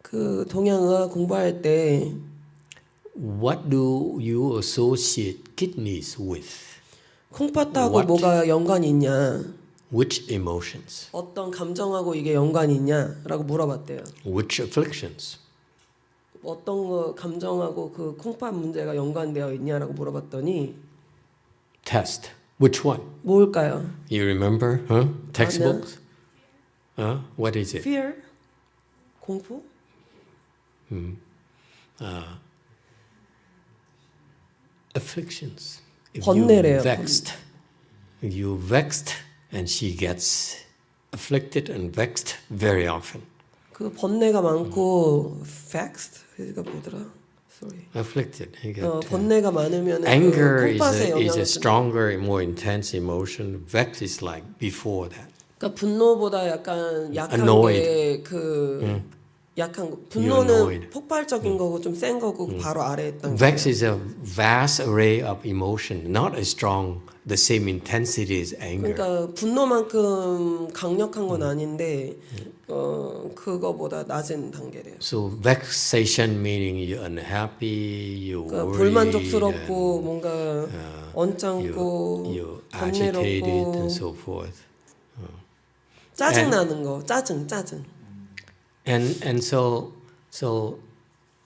그 동양의학 공부할 때 what do you associate kidneys with? 콩팥하고 What? 뭐가 연관이 있냐? Which emotions? 어떤 감정하고 이게 연관이 있냐라고 물어봤대요. Which afflictions? 어떤 거 감정하고 그 콩팥 문제가 연관되어 있냐라고 물어봤더니 Test. Which one? 뭘까요? You remember? Textbooks? What is it? Fear? 공포? Afflictions. If 번뇌래요, you vexed, and she gets afflicted and vexed very often. 그 번뇌가 많고 vexed 이거 뭐더라? Sorry. Afflicted. You get, 번뇌가 많으면 anger 그 콩팥에 is a 영향을 stronger, more intense emotion. Vex is like before that. 그러니까 분노보다 약간 약한 Annoyed. 게 그 약한 거. You're 분노는 annoyed. 폭발적인 거고 좀 센 거고 바로 아래에 있던 Vex 거예요. is a vast array of emotion, not as strong, the same intensity as anger. 그러니까 분노만큼 강력한 건 아닌데 그거보다 낮은 단계래요. So vexation meaning you're unhappy, you're 그러니까 worried, 불만족스럽고 뭔가 언짢고 you're agitated and 번뇌롭고 so forth. 짜증 나는 거 짜증. And so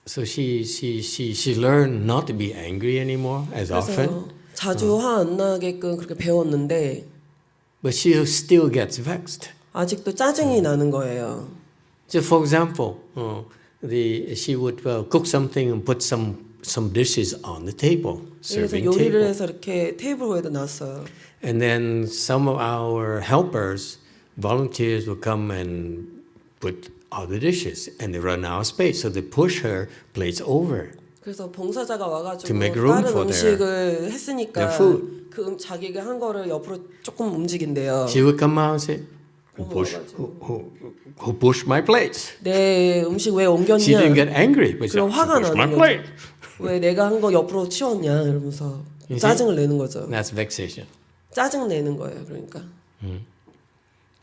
she learned not to be angry anymore as often, 그래서 자주 화 안 나게끔 그렇게 배웠는데 but she still gets vexed. 아직도 짜증이 나는 거예요. So for example, she would cook something and put some dishes on the table, 그래서 serving 요리를 table. 해서 이렇게 테이블 위에다 놨어요. And then some of our helpers, volunteers would come and put other dishes and they run out of space. So they push her plates over. 그래서 봉사자가 와가지고 To make room 다른 for 음식을 했으니까 their food. 그 자기가 한 거를 옆으로 조금 움직인대요. She would come out and say, who pushed my plates? 내 음식 왜 She didn't 옮겼냐? get angry, but she 그럼 화가 pushed my 나는 plate. 거죠. 왜 내가 한 거 옆으로 치웠냐? 이러면서 You see? 짜증을 내는 거죠. That's vexation. 짜증 내는 거예요. 그러니까.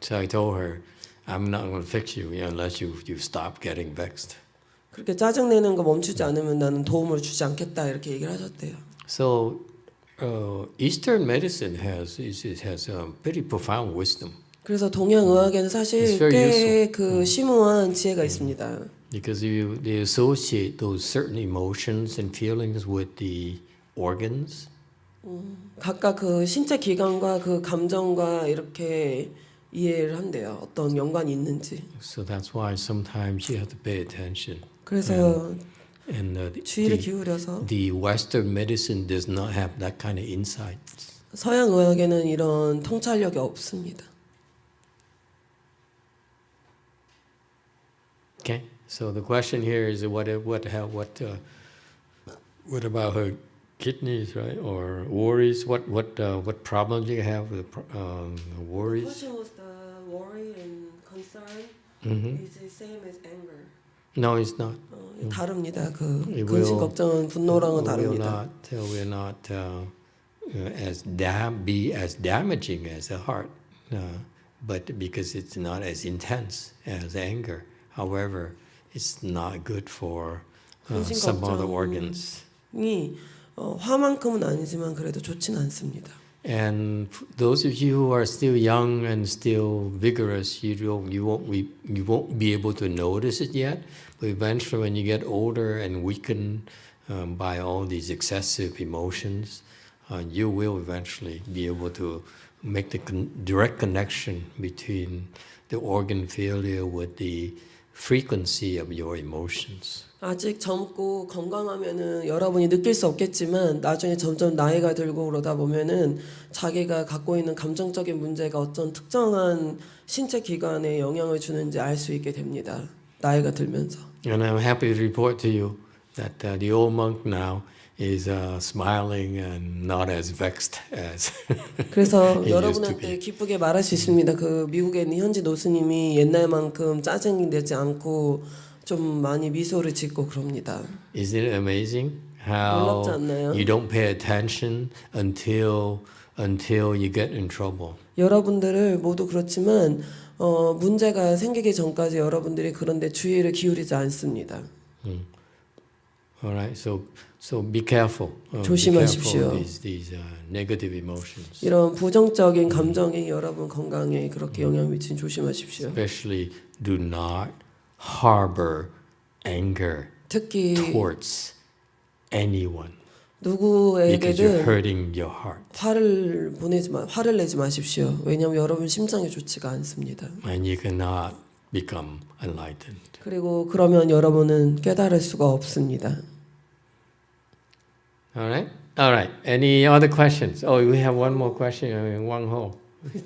So I told her, I'm not going to fix you unless you stop getting vexed. 그렇게 짜증 내는 거 멈추지 않으면 나는 도움을 주지 않겠다 이렇게 얘기를 하셨대요. So Eastern medicine has pretty profound wisdom. 그래서 동양의학에는 It's 사실 very 꽤 그 심오한 지혜가 있습니다. Because they associate those certain emotions and feelings with the organs. 각각 그 신체 기관과 그 감정과 이렇게 이해를 한대요. 어떤 연관이 있는지. So that's why sometimes you have to pay attention. 그래서 And 주의를 기울여서 the Western medicine does not have that kind of insight. 서양 의학에는 이런 통찰력이 없습니다. Okay. So the question here is what about her kidneys, right? Or worries? What problems do you have with worries? question was the worry and concern is the same as anger. No, it's not. 다릅니다. 그 It 근심 will- 걱정은 분노랑은 다릅니다. We're not be as damaging as the heart, but because it's not as intense as anger. However, it's not good for some other organs. 화만큼은 아니지만 그래도 좋진 않습니다. And those of you who are still young and still vigorous, you won't be able to notice it yet. But eventually, when you get older and weakened by all these excessive emotions, you will eventually be able to make the direct connection between the organ failure with the frequency of your emotions. 아직 젊고 건강하면은 여러분이 느낄 수 없겠지만 나중에 점점 나이가 들고 그러다 보면은 자기가 갖고 있는 감정적인 문제가 어떤 특정한 신체 기관에 영향을 주는지 알 수 있게 됩니다. 나이가 들면서. And I'm happy to report to you that the old monk now is smiling and not as vexed as 그래서 he used to 여러분한테 be. 기쁘게 말할 수 있습니다. 그 미국에 있는 현지 노스님이 옛날만큼 짜증이 내지 않고 좀 많이 미소를 짓고 그럽니다. Isn't it amazing how 놀랍지 않나요? you don't pay attention until you get in trouble? 여러분들을 모두 그렇지만 문제가 생기기 전까지 여러분들이 그런데 주의를 기울이지 않습니다. All right, so be careful. 조심하십시오. Be careful these negative emotions, 이런 부정적인 감정이 여러분 건강에 그렇게 영향 미친 조심하십시오. especially do not harbor anger 특히 towards anyone because you're 누구에게든 hurting your heart, 화를 내지 마십시오. 왜냐하면 여러분 심장이 좋지가 않습니다. and you cannot become enlightened. 그리고 그러면 여러분은 깨달을 수가 없습니다. All right. Any other questions? Oh, we have one more question. YongHua.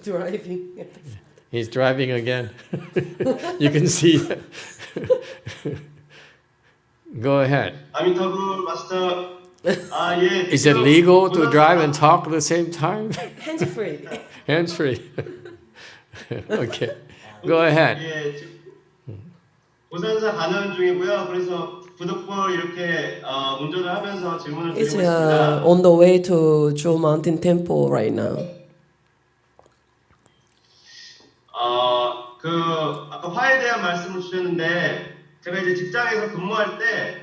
드라이빙. He's driving again. You can see that. Go ahead. 아미타부 마스터. 예. Is it legal to drive and talk at the same time? 핸즈 프리. Hands free. Okay. Go ahead. 예. 고산사 가는 중이고요. 그래서 부득불 이렇게 운전을 하면서 질문을 드리고 It's 있습니다. on the way to Chu Mountain Temple right now. 아까 화에 대한 말씀을 주셨는데 제가 이제 직장에서 근무할 때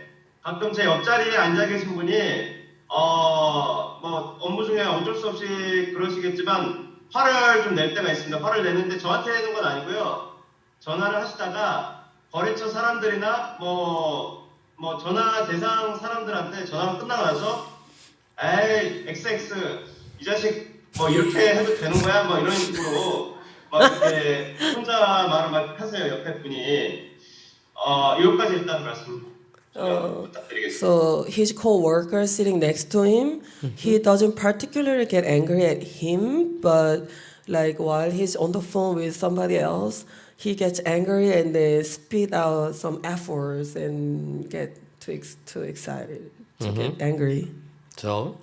가끔 제 옆자리에 앉아 계신 분이 뭐 업무 중에 어쩔 수 없이 그러시겠지만 화를 좀 낼 때가 있습니다. 화를 내는데 저한테 내는 건 아니고요. 전화를 하시다가 거래처 사람들이나 뭐 전화 대상 사람들한테 전화가 끝나고 나서 에이 XX 이 자식 뭐 이렇게 해도 되는 거야? 뭐 이런 식으로 막 이렇게 혼자 말을 막 하세요. 옆에 분이 여기까지 일단 말씀 부탁드리겠습니다. So his co-worker sitting next to him, he doesn't particularly get angry at him, but like while he's on the phone with somebody else, he gets angry and they spit out some F words and get too excited to get angry. So?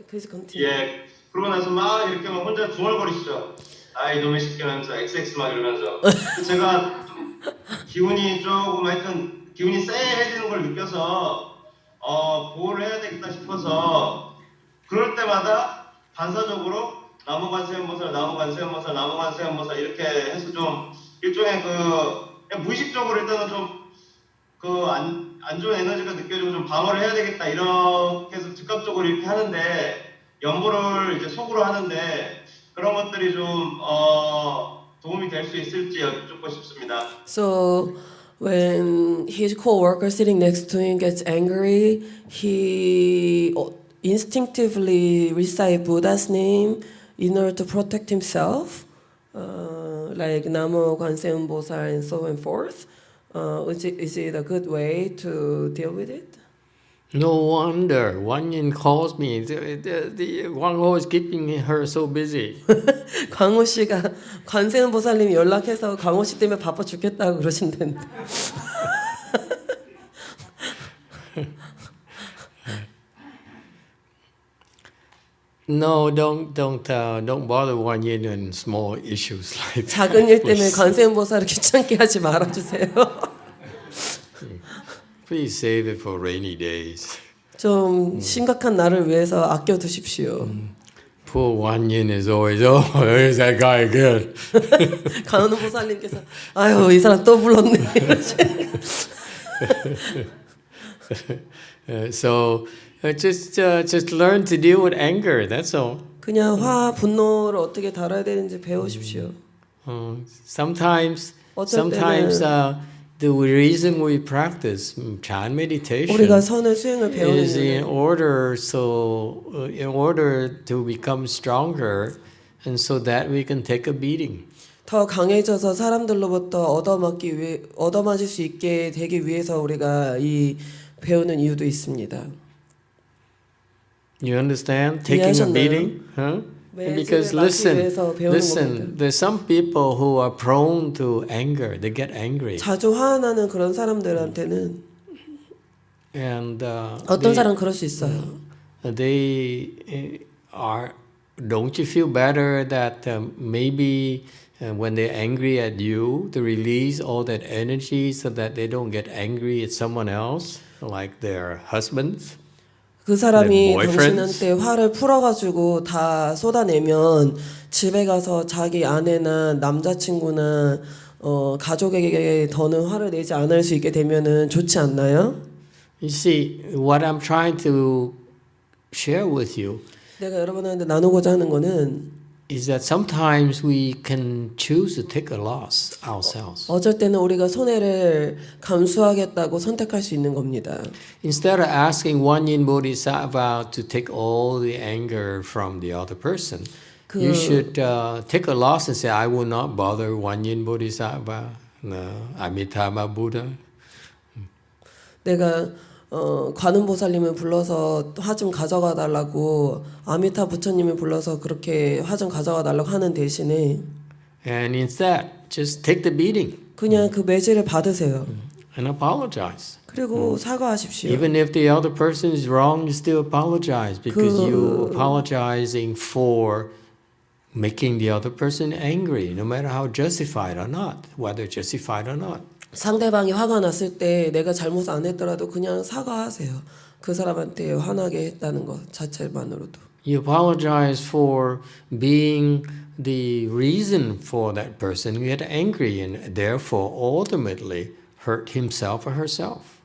Please continue. 예, 그러고 나서 막 이렇게 막 혼자 중얼거리시죠. 아 이놈의 새끼면서 XX 막 이러면서 제가 좀 기운이 조금 하여튼 기운이 쎄해지는 걸 느껴서 보호를 해야 되겠다 싶어서 그럴 때마다 반사적으로 나무관세음보살 나무관세음보살 이렇게 해서 좀 일종의 그냥 무의식적으로 일단은 좀 안 좋은 에너지가 느껴지고 좀 방어를 해야 되겠다 이렇게 해서 즉각적으로 이렇게 하는데 연보를 이제 속으로 하는데 그런 것들이 좀 도움이 될 수 있을지 여쭙고 싶습니다. So when his co-worker sitting next to him gets angry, he instinctively recite Buddha's name in order to protect himself, like Namo Kwanseum Bosar and so on and forth. Is it a good way to deal with it? No wonder. Wanyin calls me. The YongHua is keeping her so busy. 광호 씨가 관세음 보살님이 연락해서 광호 씨 때문에 바빠 죽겠다고 그러신다는데. No, don't bother Wanyin on small issues like that. 작은 일 때문에 관세음 보살을 귀찮게 하지 말아주세요. Please save it for rainy days. 좀 심각한 나를 위해서 아껴 두십시오. Poor Wanyin is always, oh, there's that guy again. 간호 보살님께서 아유 이 사람 또 불렀네. So just learn to deal with anger. That's all. 그냥 분노를 어떻게 다뤄야 되는지 배우십시오. Sometimes 어쩔 때는 the reason we practice Chan meditation 우리가 선을 수행을 is 배우는 in order to become stronger, and so that we can take a beating. 더 강해져서 사람들로부터 얻어맞을 수 있게 되기 위해서 우리가 이 배우는 이유도 있습니다. You understand? Taking a beating, huh? Because listen, there's some people who are prone to anger. They get angry. 자주 화나는 그런 사람들한테는 And 어떤 사람 그럴 수 있어요. they are. Don't you feel better that maybe when they're angry at you, to release all that energy so that they don't get angry at someone else, like their husbands? 그 사람이 당신한테 화를 풀어가지고 다 쏟아내면 집에 가서 자기 아내나 남자친구나 가족에게 더는 화를 내지 않을 수 있게 되면은 좋지 않나요? You see, what I'm trying to share with you 내가 여러분한테 나누고자 하는 거는 is that sometimes we can choose to take a loss ourselves. 어쩔 때는 우리가 손해를 감수하겠다고 선택할 수 있는 겁니다. Instead of asking Wanyin Bodhisattva to take all the anger from the other person, you should take a loss and say, I will not bother Wanyin Bodhisattva, no, Amitabha Buddha. 내가 관음보살님을 불러서 화 좀 가져가 달라고 아미타 부처님을 불러서 그렇게 화 좀 가져가 달라고 하는 대신에 And instead, just take the beating. 그냥 그 매질을 받으세요. And apologize. 그리고 사과하십시오. Even if the other person is wrong, you still apologize because you're apologizing for making the other person angry, no matter how justified or not, whether justified or not. 상대방이 화가 났을 때 내가 잘못 안 했더라도 그냥 사과하세요. 그 사람한테 화나게 했다는 것 자체만으로도. You apologize for being the reason for that person who get angry and therefore ultimately hurt himself or herself.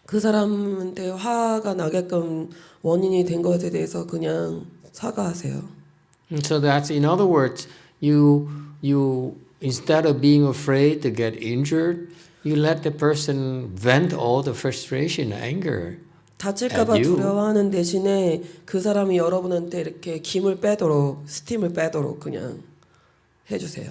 그 사람한테 화가 나게끔 원인이 된 것에 대해서 그냥 사과하세요. And so that's, in other words, you instead of being afraid to get injured, you let the person vent all the frustration, anger. 다칠까봐 두려워하는 대신에 그 사람이 여러분한테 이렇게 김을 빼도록 스팀을 빼도록 그냥 해주세요.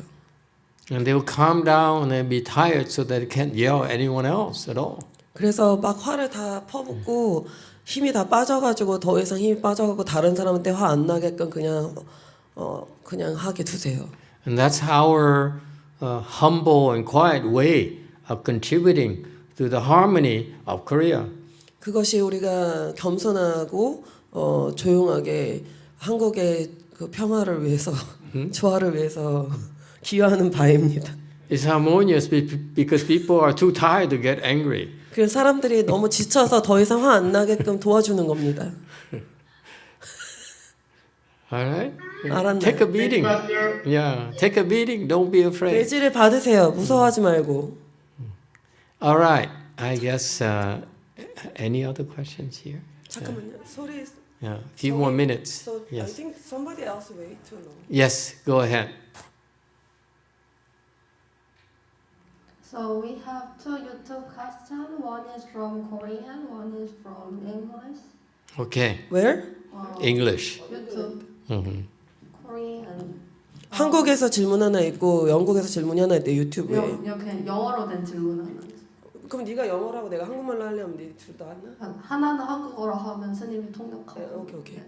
And they will calm down and be tired so that they can't yell at anyone else at all. 그래서 막 화를 다 퍼붓고 힘이 다 빠져가지고 더 이상 힘이 빠져가고 다른 사람한테 화 안 나게끔 그냥 하게 두세요. And that's our humble and quiet way of contributing to the harmony of Korea. 그것이 우리가 겸손하고 조용하게 한국의 그 평화를 위해서 조화를 위해서 기여하는 바입니다. It's harmonious because people are too tired to get angry. 그래서 사람들이 너무 지쳐서 더 이상 화 안 나게끔 도와주는 겁니다. Alright? 알았나요? Take a beating. Yeah, take a beating. Don't be afraid. 매질을 받으세요. 무서워하지 말고. Alright. I guess any other questions here? 잠깐만요. 소리. Yeah, a few more minutes. So I Yes. think somebody else wait too long. Yes, go ahead. So we have two YouTube questions. One is from Korean, one is from English. Okay. Where? English. YouTube, Korean. 한국에서 질문 하나 있고 영국에서 질문이 하나 있대 유튜브에. 이렇게 영어로 된 질문 하나. 그럼 네가 영어로 하고 내가 한국말로 하려면 네 둘 다 하나? 하나는 한국어로 하면 스님이 통역하고. 네, 오케이.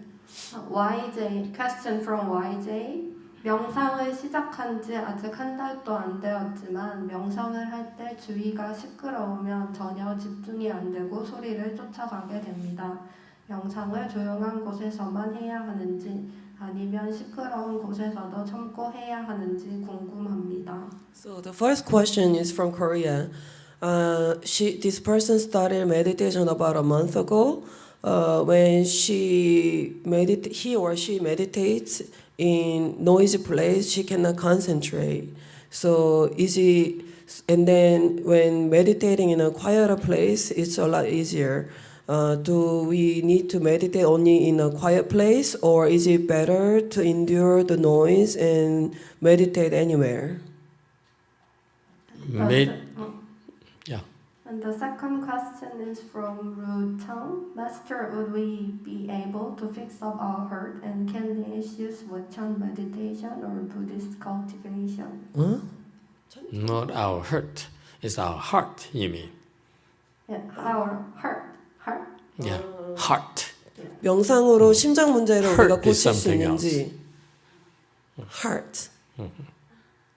YJ question from YJ. 명상을 시작한 지 아직 한 달도 안 되었지만 명상을 할 때 주위가 시끄러우면 전혀 집중이 안 되고 소리를 쫓아가게 됩니다. 명상을 조용한 곳에서만 해야 하는지 아니면 시끄러운 곳에서도 참고 해야 하는지 궁금합니다. So the first question is from Korea. This person started meditation about a month ago, when he or she meditates in noisy place, she cannot concentrate. So easy, and then when meditating in a quieter place, it's a lot easier. Do we need to meditate only in a quiet place, or is it better to endure the noise and meditate anywhere? Yeah. And the second question is from Ru Chang. Master, would we be able to fix up our heart and can the issues with Chan meditation or Buddhist cultivation? Huh? Not our hurt. It's our heart, you mean? Yeah, our heart. Yeah. Heart. 명상으로 심장 문제를 Heart 우리가 is 고칠 수 something 있는지. Heart.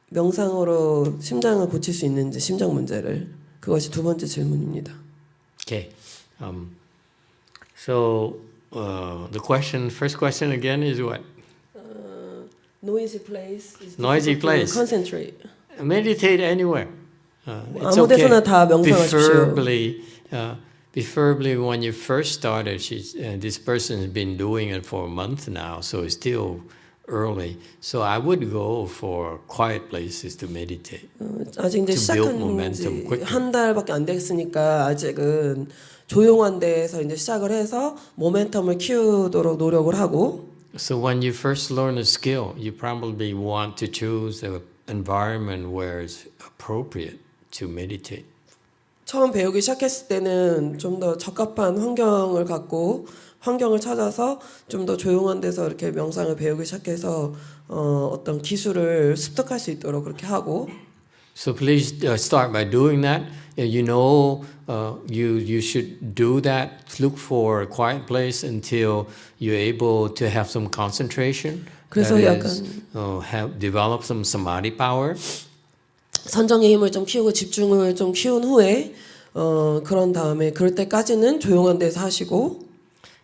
명상으로 심장을 고칠 수 있는지, 심장 문제를. 그것이 두 번째 질문입니다. Okay. So the first question again is what? Noisy place. Noisy place. Concentrate. Meditate anywhere. It's 아무 okay. 데서나 다 명상하십시오. Preferably when you first started, this person has been doing it for a month now, so it's still early. So I would go for quiet places to meditate. 아직 이제 To build momentum 시작한 quickly. 한 달밖에 안 됐으니까 아직은 조용한 데에서 이제 시작을 해서 모멘텀을 키우도록 노력을 하고. So when you first learn a skill, you probably want to choose an environment where it's appropriate to meditate. 처음 배우기 시작했을 때는 좀 더 적합한 환경을 갖고 환경을 찾아서 좀 더 조용한 데서 이렇게 명상을 배우기 시작해서 어떤 기술을 습득할 수 있도록 그렇게 하고. So please start by doing that. You should do that. Look for a quiet place until you're able to have some concentration. 그래서 That is, develop some samadhi power. 선정의 힘을 좀 키우고 집중을 좀 키운 후에 그런 다음에 그럴 때까지는 조용한 데서 하시고.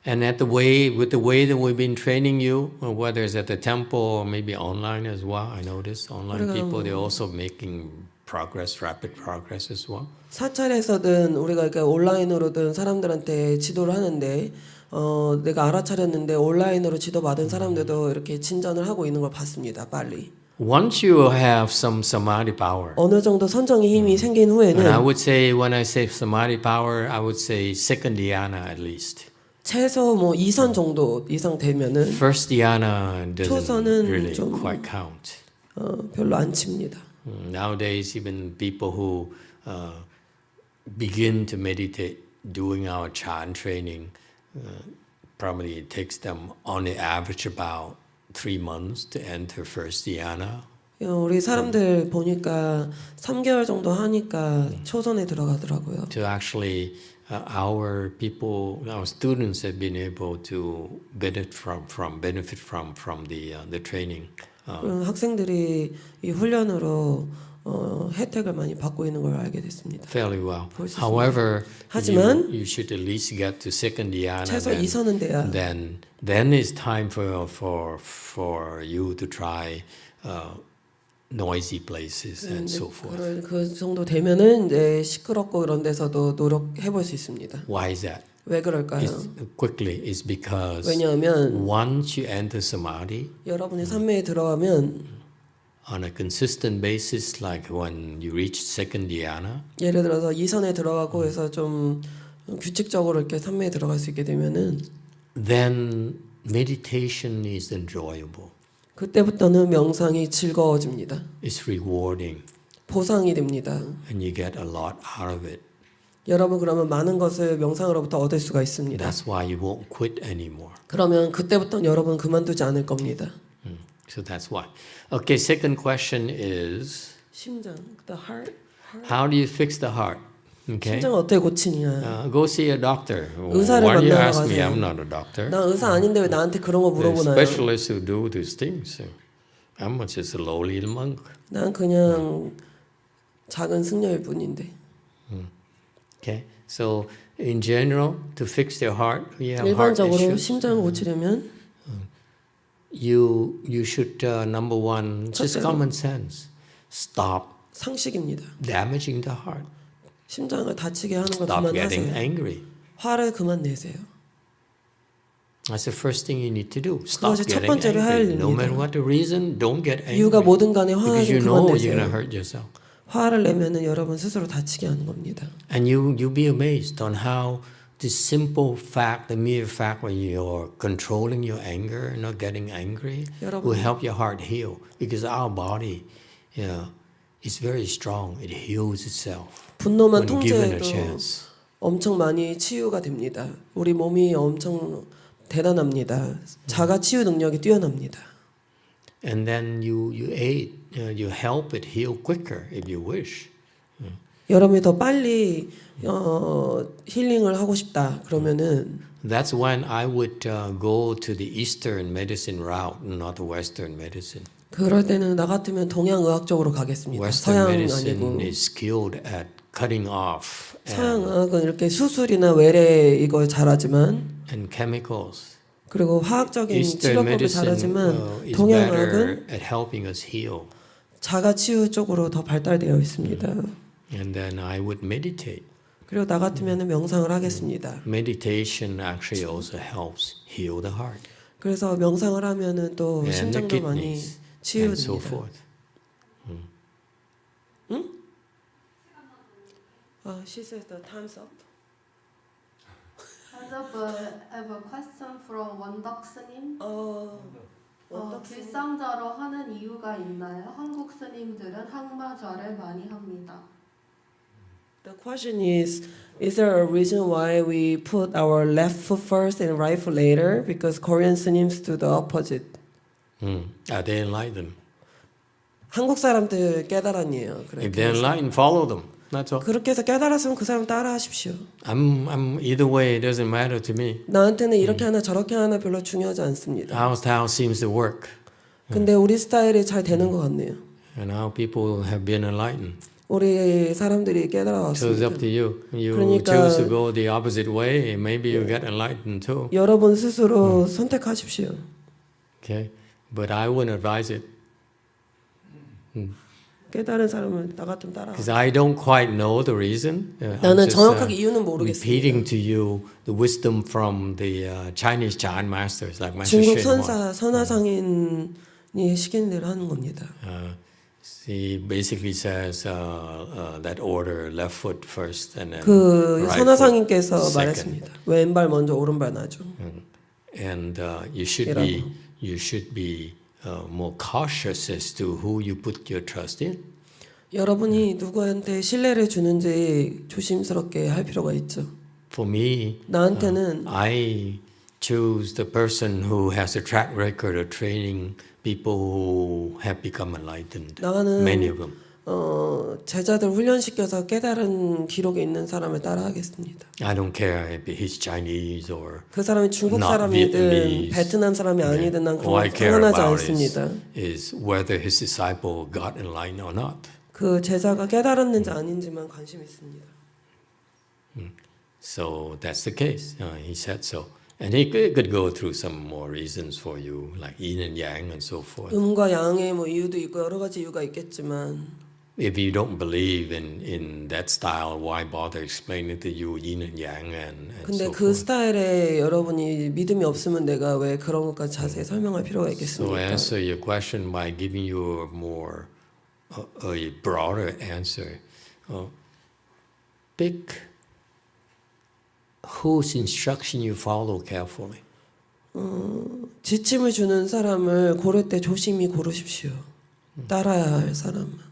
And with the way that we've been training you, whether it's at the temple or maybe online as well, I notice online people, they're also making rapid progress as well. 사찰에서든 우리가 이렇게 온라인으로든 사람들한테 지도를 하는데 내가 알아차렸는데 온라인으로 지도받은 사람들도 이렇게 진전을 하고 있는 걸 봤습니다. 빨리. Once you have some samadhi power, 어느 정도 선정의 힘이 생긴 후에는 and I would say when I say samadhi power, I would say second dhyana at least. 최소 뭐 2선 정도 이상 되면은 First dhyana doesn't 초선은 really 좀 quite count. 별로 안 칩니다. Nowadays, even people who begin to meditate doing our Chan training, probably it takes them on the average about 3 months to enter first dhyana. 우리 사람들 보니까 3개월 정도 하니까 초선에 들어가더라고요. So actually, our students have been able to benefit from the training. 학생들이 이 훈련으로 혜택을 많이 받고 있는 걸 알게 됐습니다. Fairly well. 볼 수 있습니다. However, 하지만 you should at least get to second dhyana. 최소 2선은 돼야 Then it's time for you to try noisy places and so forth. 그 정도 되면은 이제 시끄럽고 이런 데서도 노력해 볼 수 있습니다. Why is that? 왜 그럴까요? It's because 왜냐하면 once you enter samadhi, 여러분이 삼매에 들어가면 on a consistent basis, like when you reach second dhyana, 예를 들어서 2선에 들어가고 해서 좀 규칙적으로 이렇게 삼매에 들어갈 수 있게 되면은 then meditation is enjoyable. 그때부터는 명상이 즐거워집니다. It's rewarding, 보상이 됩니다. and you get a lot out of it. 여러분 그러면 많은 것을 명상으로부터 얻을 수가 있습니다. That's why you won't quit anymore. 그러면 그때부터는 여러분 그만두지 않을 겁니다. So that's why. Okay, second question is, 심장, the heart. how do you fix the heart? Okay. 심장을 어떻게 고치냐? Go see a doctor. 의사를 Why do you 만나러 ask me? 가세요. I'm not a doctor. 나 의사 아닌데 왜 나한테 그런 거 There are 물어보나요? specialists who do these things. I'm just a lowly monk. 난 그냥 작은 승려일 뿐인데. Okay. So in general, to fix their heart, you have heart 일반적으로 issues. 심장을 고치려면 You should number one, just 첫째로. common sense. Stop 상식입니다. damaging the heart. 심장을 다치게 하는 걸 Stop getting 그만하세요. angry. 화를 그만 내세요. That's the first thing you need to do. Stop 그것이 첫 getting 번째로 할 angry. No 일입니다. matter what the reason, don't get angry. 이유가 뭐든 간에 Because you 화는 know 그만 you're going to 내세요. hurt yourself. 화를 내면은 여러분 스스로 다치게 하는 겁니다. And you'll be amazed on how the simple fact, the mere fact when you're controlling your anger, not getting angry, will help your heart heal. Because our body, is very strong. It heals itself 분노만 when given a 통제해도 chance. 엄청 많이 치유가 됩니다. 우리 몸이 엄청 대단합니다. 자가 치유 능력이 뛰어납니다. And then you aid, you help it heal quicker if you wish. 여러분이 더 빨리 힐링을 하고 싶다. 그러면은 That's when I would go to the Eastern medicine route, not the Western medicine. 그럴 때는 나 같으면 동양 의학 쪽으로 가겠습니다. Western 서양 medicine 아니고 is skilled at cutting off 서양 의학은 이렇게 수술이나 외래 이걸 잘하지만 and chemicals. 그리고 화학적인 Eastern 치료법을 medicine 잘하지만 is 동양 better 의학은 at helping us heal. 자가 치유 쪽으로 더 발달되어 있습니다. And then I would meditate. 그리고 나 같으면 명상을 하겠습니다. Meditation actually also helps heal the heart 그래서 명상을 하면은 또 and the 심장도 많이 kidneys and so 치유됩니다. forth. She says the time's up. I have a question from 원덕 스님. 길상자로 하는 이유가 있나요? 한국 스님들은 항마절을 많이 합니다. The question is there a reason why we put our left foot first and right foot later? Because Korean Snims do the opposite. Are they enlightened? 한국 사람들 깨달았니에요. If they're enlightened, follow them. That's all. 그렇게 해서 깨달았으면 그 사람 따라하십시오. I'm either way. It doesn't matter to me. 나한테는 이렇게 하나 저렇게 하나 별로 중요하지 않습니다. How seems to work, 근데 우리 스타일이 잘 되는 것 같네요. and how people have been enlightened. 우리 사람들이 So it's 깨달아왔습니다. up to you. You 그러니까 choose to go the opposite way, and maybe you get enlightened too. 여러분 스스로 선택하십시오. Okay, but I wouldn't advise it. 깨달은 사람은 나 같으면 따라. Because I don't quite know the reason. I'm 나는 just, 정확하게 이유는 모르겠습니다. repeating to you the wisdom from the Chinese Chan masters, like Master 중국 CheongJu. 선하상인이 시키는 대로 하는 겁니다. He basically says that order: left foot first, and then 그 right 선하상인께서 foot second. 말했습니다. 왼발 먼저 오른발 나죠. And you should be more cautious as to who you put your trust in. 여러분이 누구한테 신뢰를 주는지 조심스럽게 할 필요가 있죠. For me, 나한테는 I choose the person who has a track record of training people who have become enlightened. 나는 Many of them. 제자들 훈련시켜서 깨달은 기록에 있는 사람을 따라하겠습니다. I don't care if he's Chinese or 그 사람이 중국 not 사람이든 Vietnamese. 베트남 사람이 아니든 난 All I 그건 care 상관하지 about 않습니다. is whether his disciple got enlightened or not. 그 제자가 깨달았는지 아닌지만 관심 있습니다. So that's the case. He said so. And he could go through some more reasons for you, like yin and yang and so forth. 음과 양의 뭐 이유도 있고 여러 가지 이유가 있겠지만 If you don't believe in that style, why bother explaining to you yin and yang and 근데 so 그 forth? 스타일에 여러분이 믿음이 없으면 내가 왜 그런 것까지 자세히 설명할 필요가 So 있겠습니까? answer your question by giving you a broader answer. Pick whose instruction you follow carefully. 지침을 주는 사람을 고를 때 조심히 고르십시오. 따라야 할 사람.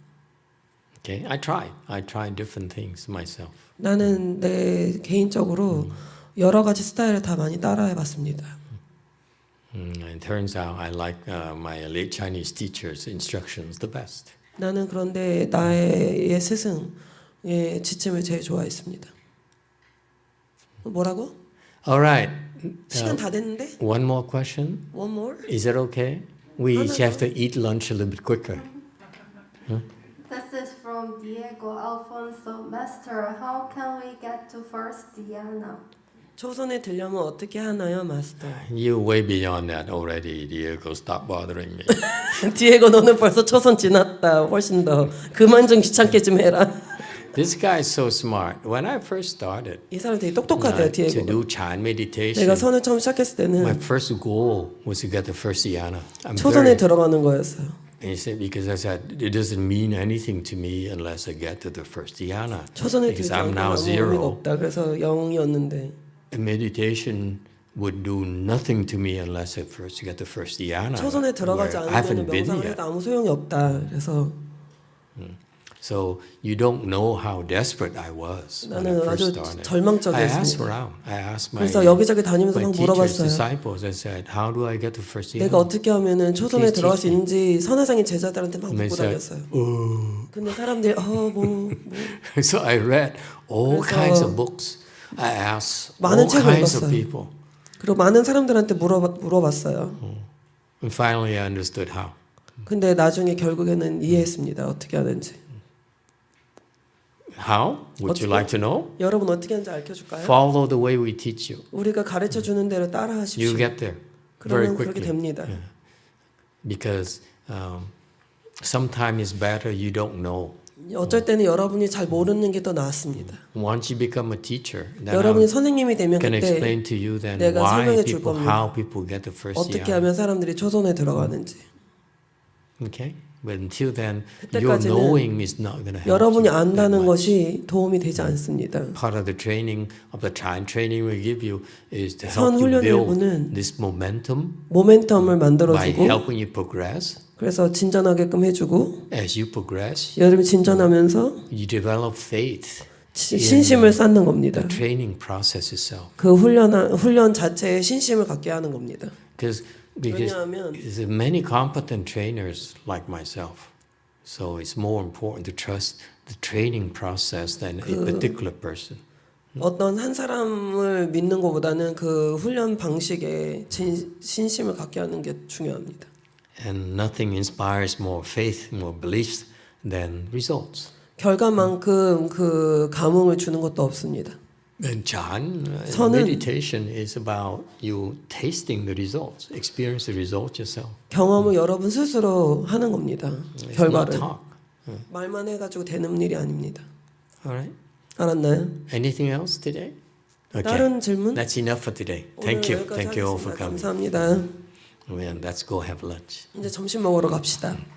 Okay, I tried different things myself. 나는 내 개인적으로 여러 가지 스타일을 다 많이 따라해봤습니다. It turns out I like my late Chinese teacher's instructions the best. 나는 그런데 나의 스승의 지침을 제일 좋아했습니다. 뭐라고? All right. 시간 다 됐는데? One more question. One more? Is that okay? We each have to eat lunch a little bit quicker. This is from Diego Alfonso. Master, how can we get to first dhyana? 초선에 들려면 어떻게 하나요, 마스터? You're way beyond that already, Diego. Stop bothering me. 디에고 너는 벌써 초선 지났다. 훨씬 더. 그만 좀 귀찮게 좀 해라. This guy is so smart. When I first started 이 사람 되게 똑똑하대요. to 디에고가. do Chan meditation, 내가 선을 처음 시작했을 my 때는 first goal was to get the first dhyana. I'm 초선에 very, 들어가는 거였어요. and he said, because I said, it doesn't mean anything to me unless I get to the first dhyana. 초선에 Because 들지 I'm 않으면 now 아무 의미가 zero. 없다. 그래서 0이었는데 And meditation would do nothing to me unless I first get the first dhyana. 초선에 들어가지 where I 않으면 haven't been 명상을 yet. 해도 아무 소용이 없다. 그래서 So you don't know how desperate I was when I 나는 first 아주 started. I asked 절망적이었습니다. around. I asked my, 그래서 여기저기 다니면서 my 막 teachers, 물어봤어요. disciples. I said, how do I get to first dhyana? 내가 어떻게 하면은 초선에 Please 들어갈 수 teach me. 있는지 선화상의 제자들한테 막 And they 묻고 said, 다녔어요. oh. 근데 사람들이 So I read all 그래서 kinds of books. I asked 많은 all 책을 kinds of 읽었어요. people. 그리고 많은 사람들한테 물어봤어요. And finally I understood how. 근데 나중에 결국에는 이해했습니다. 어떻게 하는지. How? Would you 어떻게? like to know? 여러분 어떻게 하는지 알려줄까요? Follow the way we teach you. 우리가 가르쳐 주는 대로 따라 You 하십시오. get there very 그러면 그렇게 quickly. 됩니다. Because sometimes it's better you don't know. 어쩔 때는 여러분이 잘 모르는 게 더 낫습니다. Once you become a teacher, then 여러분이 I 선생님이 되면 can 그때 explain to you then 내가 why 설명해 줄 people, 겁니다. how people get the first 어떻게 dhyana. 하면 사람들이 초선에 들어가는지. Okay? But until then, your 그때까지는 knowing is not going to help 여러분이 you that 안다는 much. 것이 도움이 되지 않습니다. Part of the training of the Chan training we give you is to 선 help you 훈련 build 일부는 this momentum 모멘텀을 by 만들어주고 helping you progress. 그래서 진전하게끔 해주고 As you progress, 여러분이 진전하면서 you develop faith 신심을 쌓는 겁니다. the training process itself. 그 훈련 자체에 신심을 갖게 하는 겁니다. Because 왜냐하면 there's many competent trainers like myself. So it's more important to trust the training process than a particular person. 어떤 한 사람을 믿는 것보다는 그 훈련 방식에 신심을 갖게 하는 게 중요합니다. And nothing inspires more faith, more beliefs than results. 결과만큼 그 감흥을 주는 것도 없습니다. And Chan, 선은 meditation is about you tasting the results, experience the results yourself. 경험을 여러분 스스로 하는 겁니다. It's not 결과를 talk. 말만 해가지고 되는 일이 아닙니다. All right. 알았나요? Anything else today? Okay. 다른 질문? That's enough for today. 오늘 Thank you. 여기까지 Thank you all for 하겠습니다. coming. 감사합니다. Well, let's go have lunch. 이제 점심 먹으러 갑시다.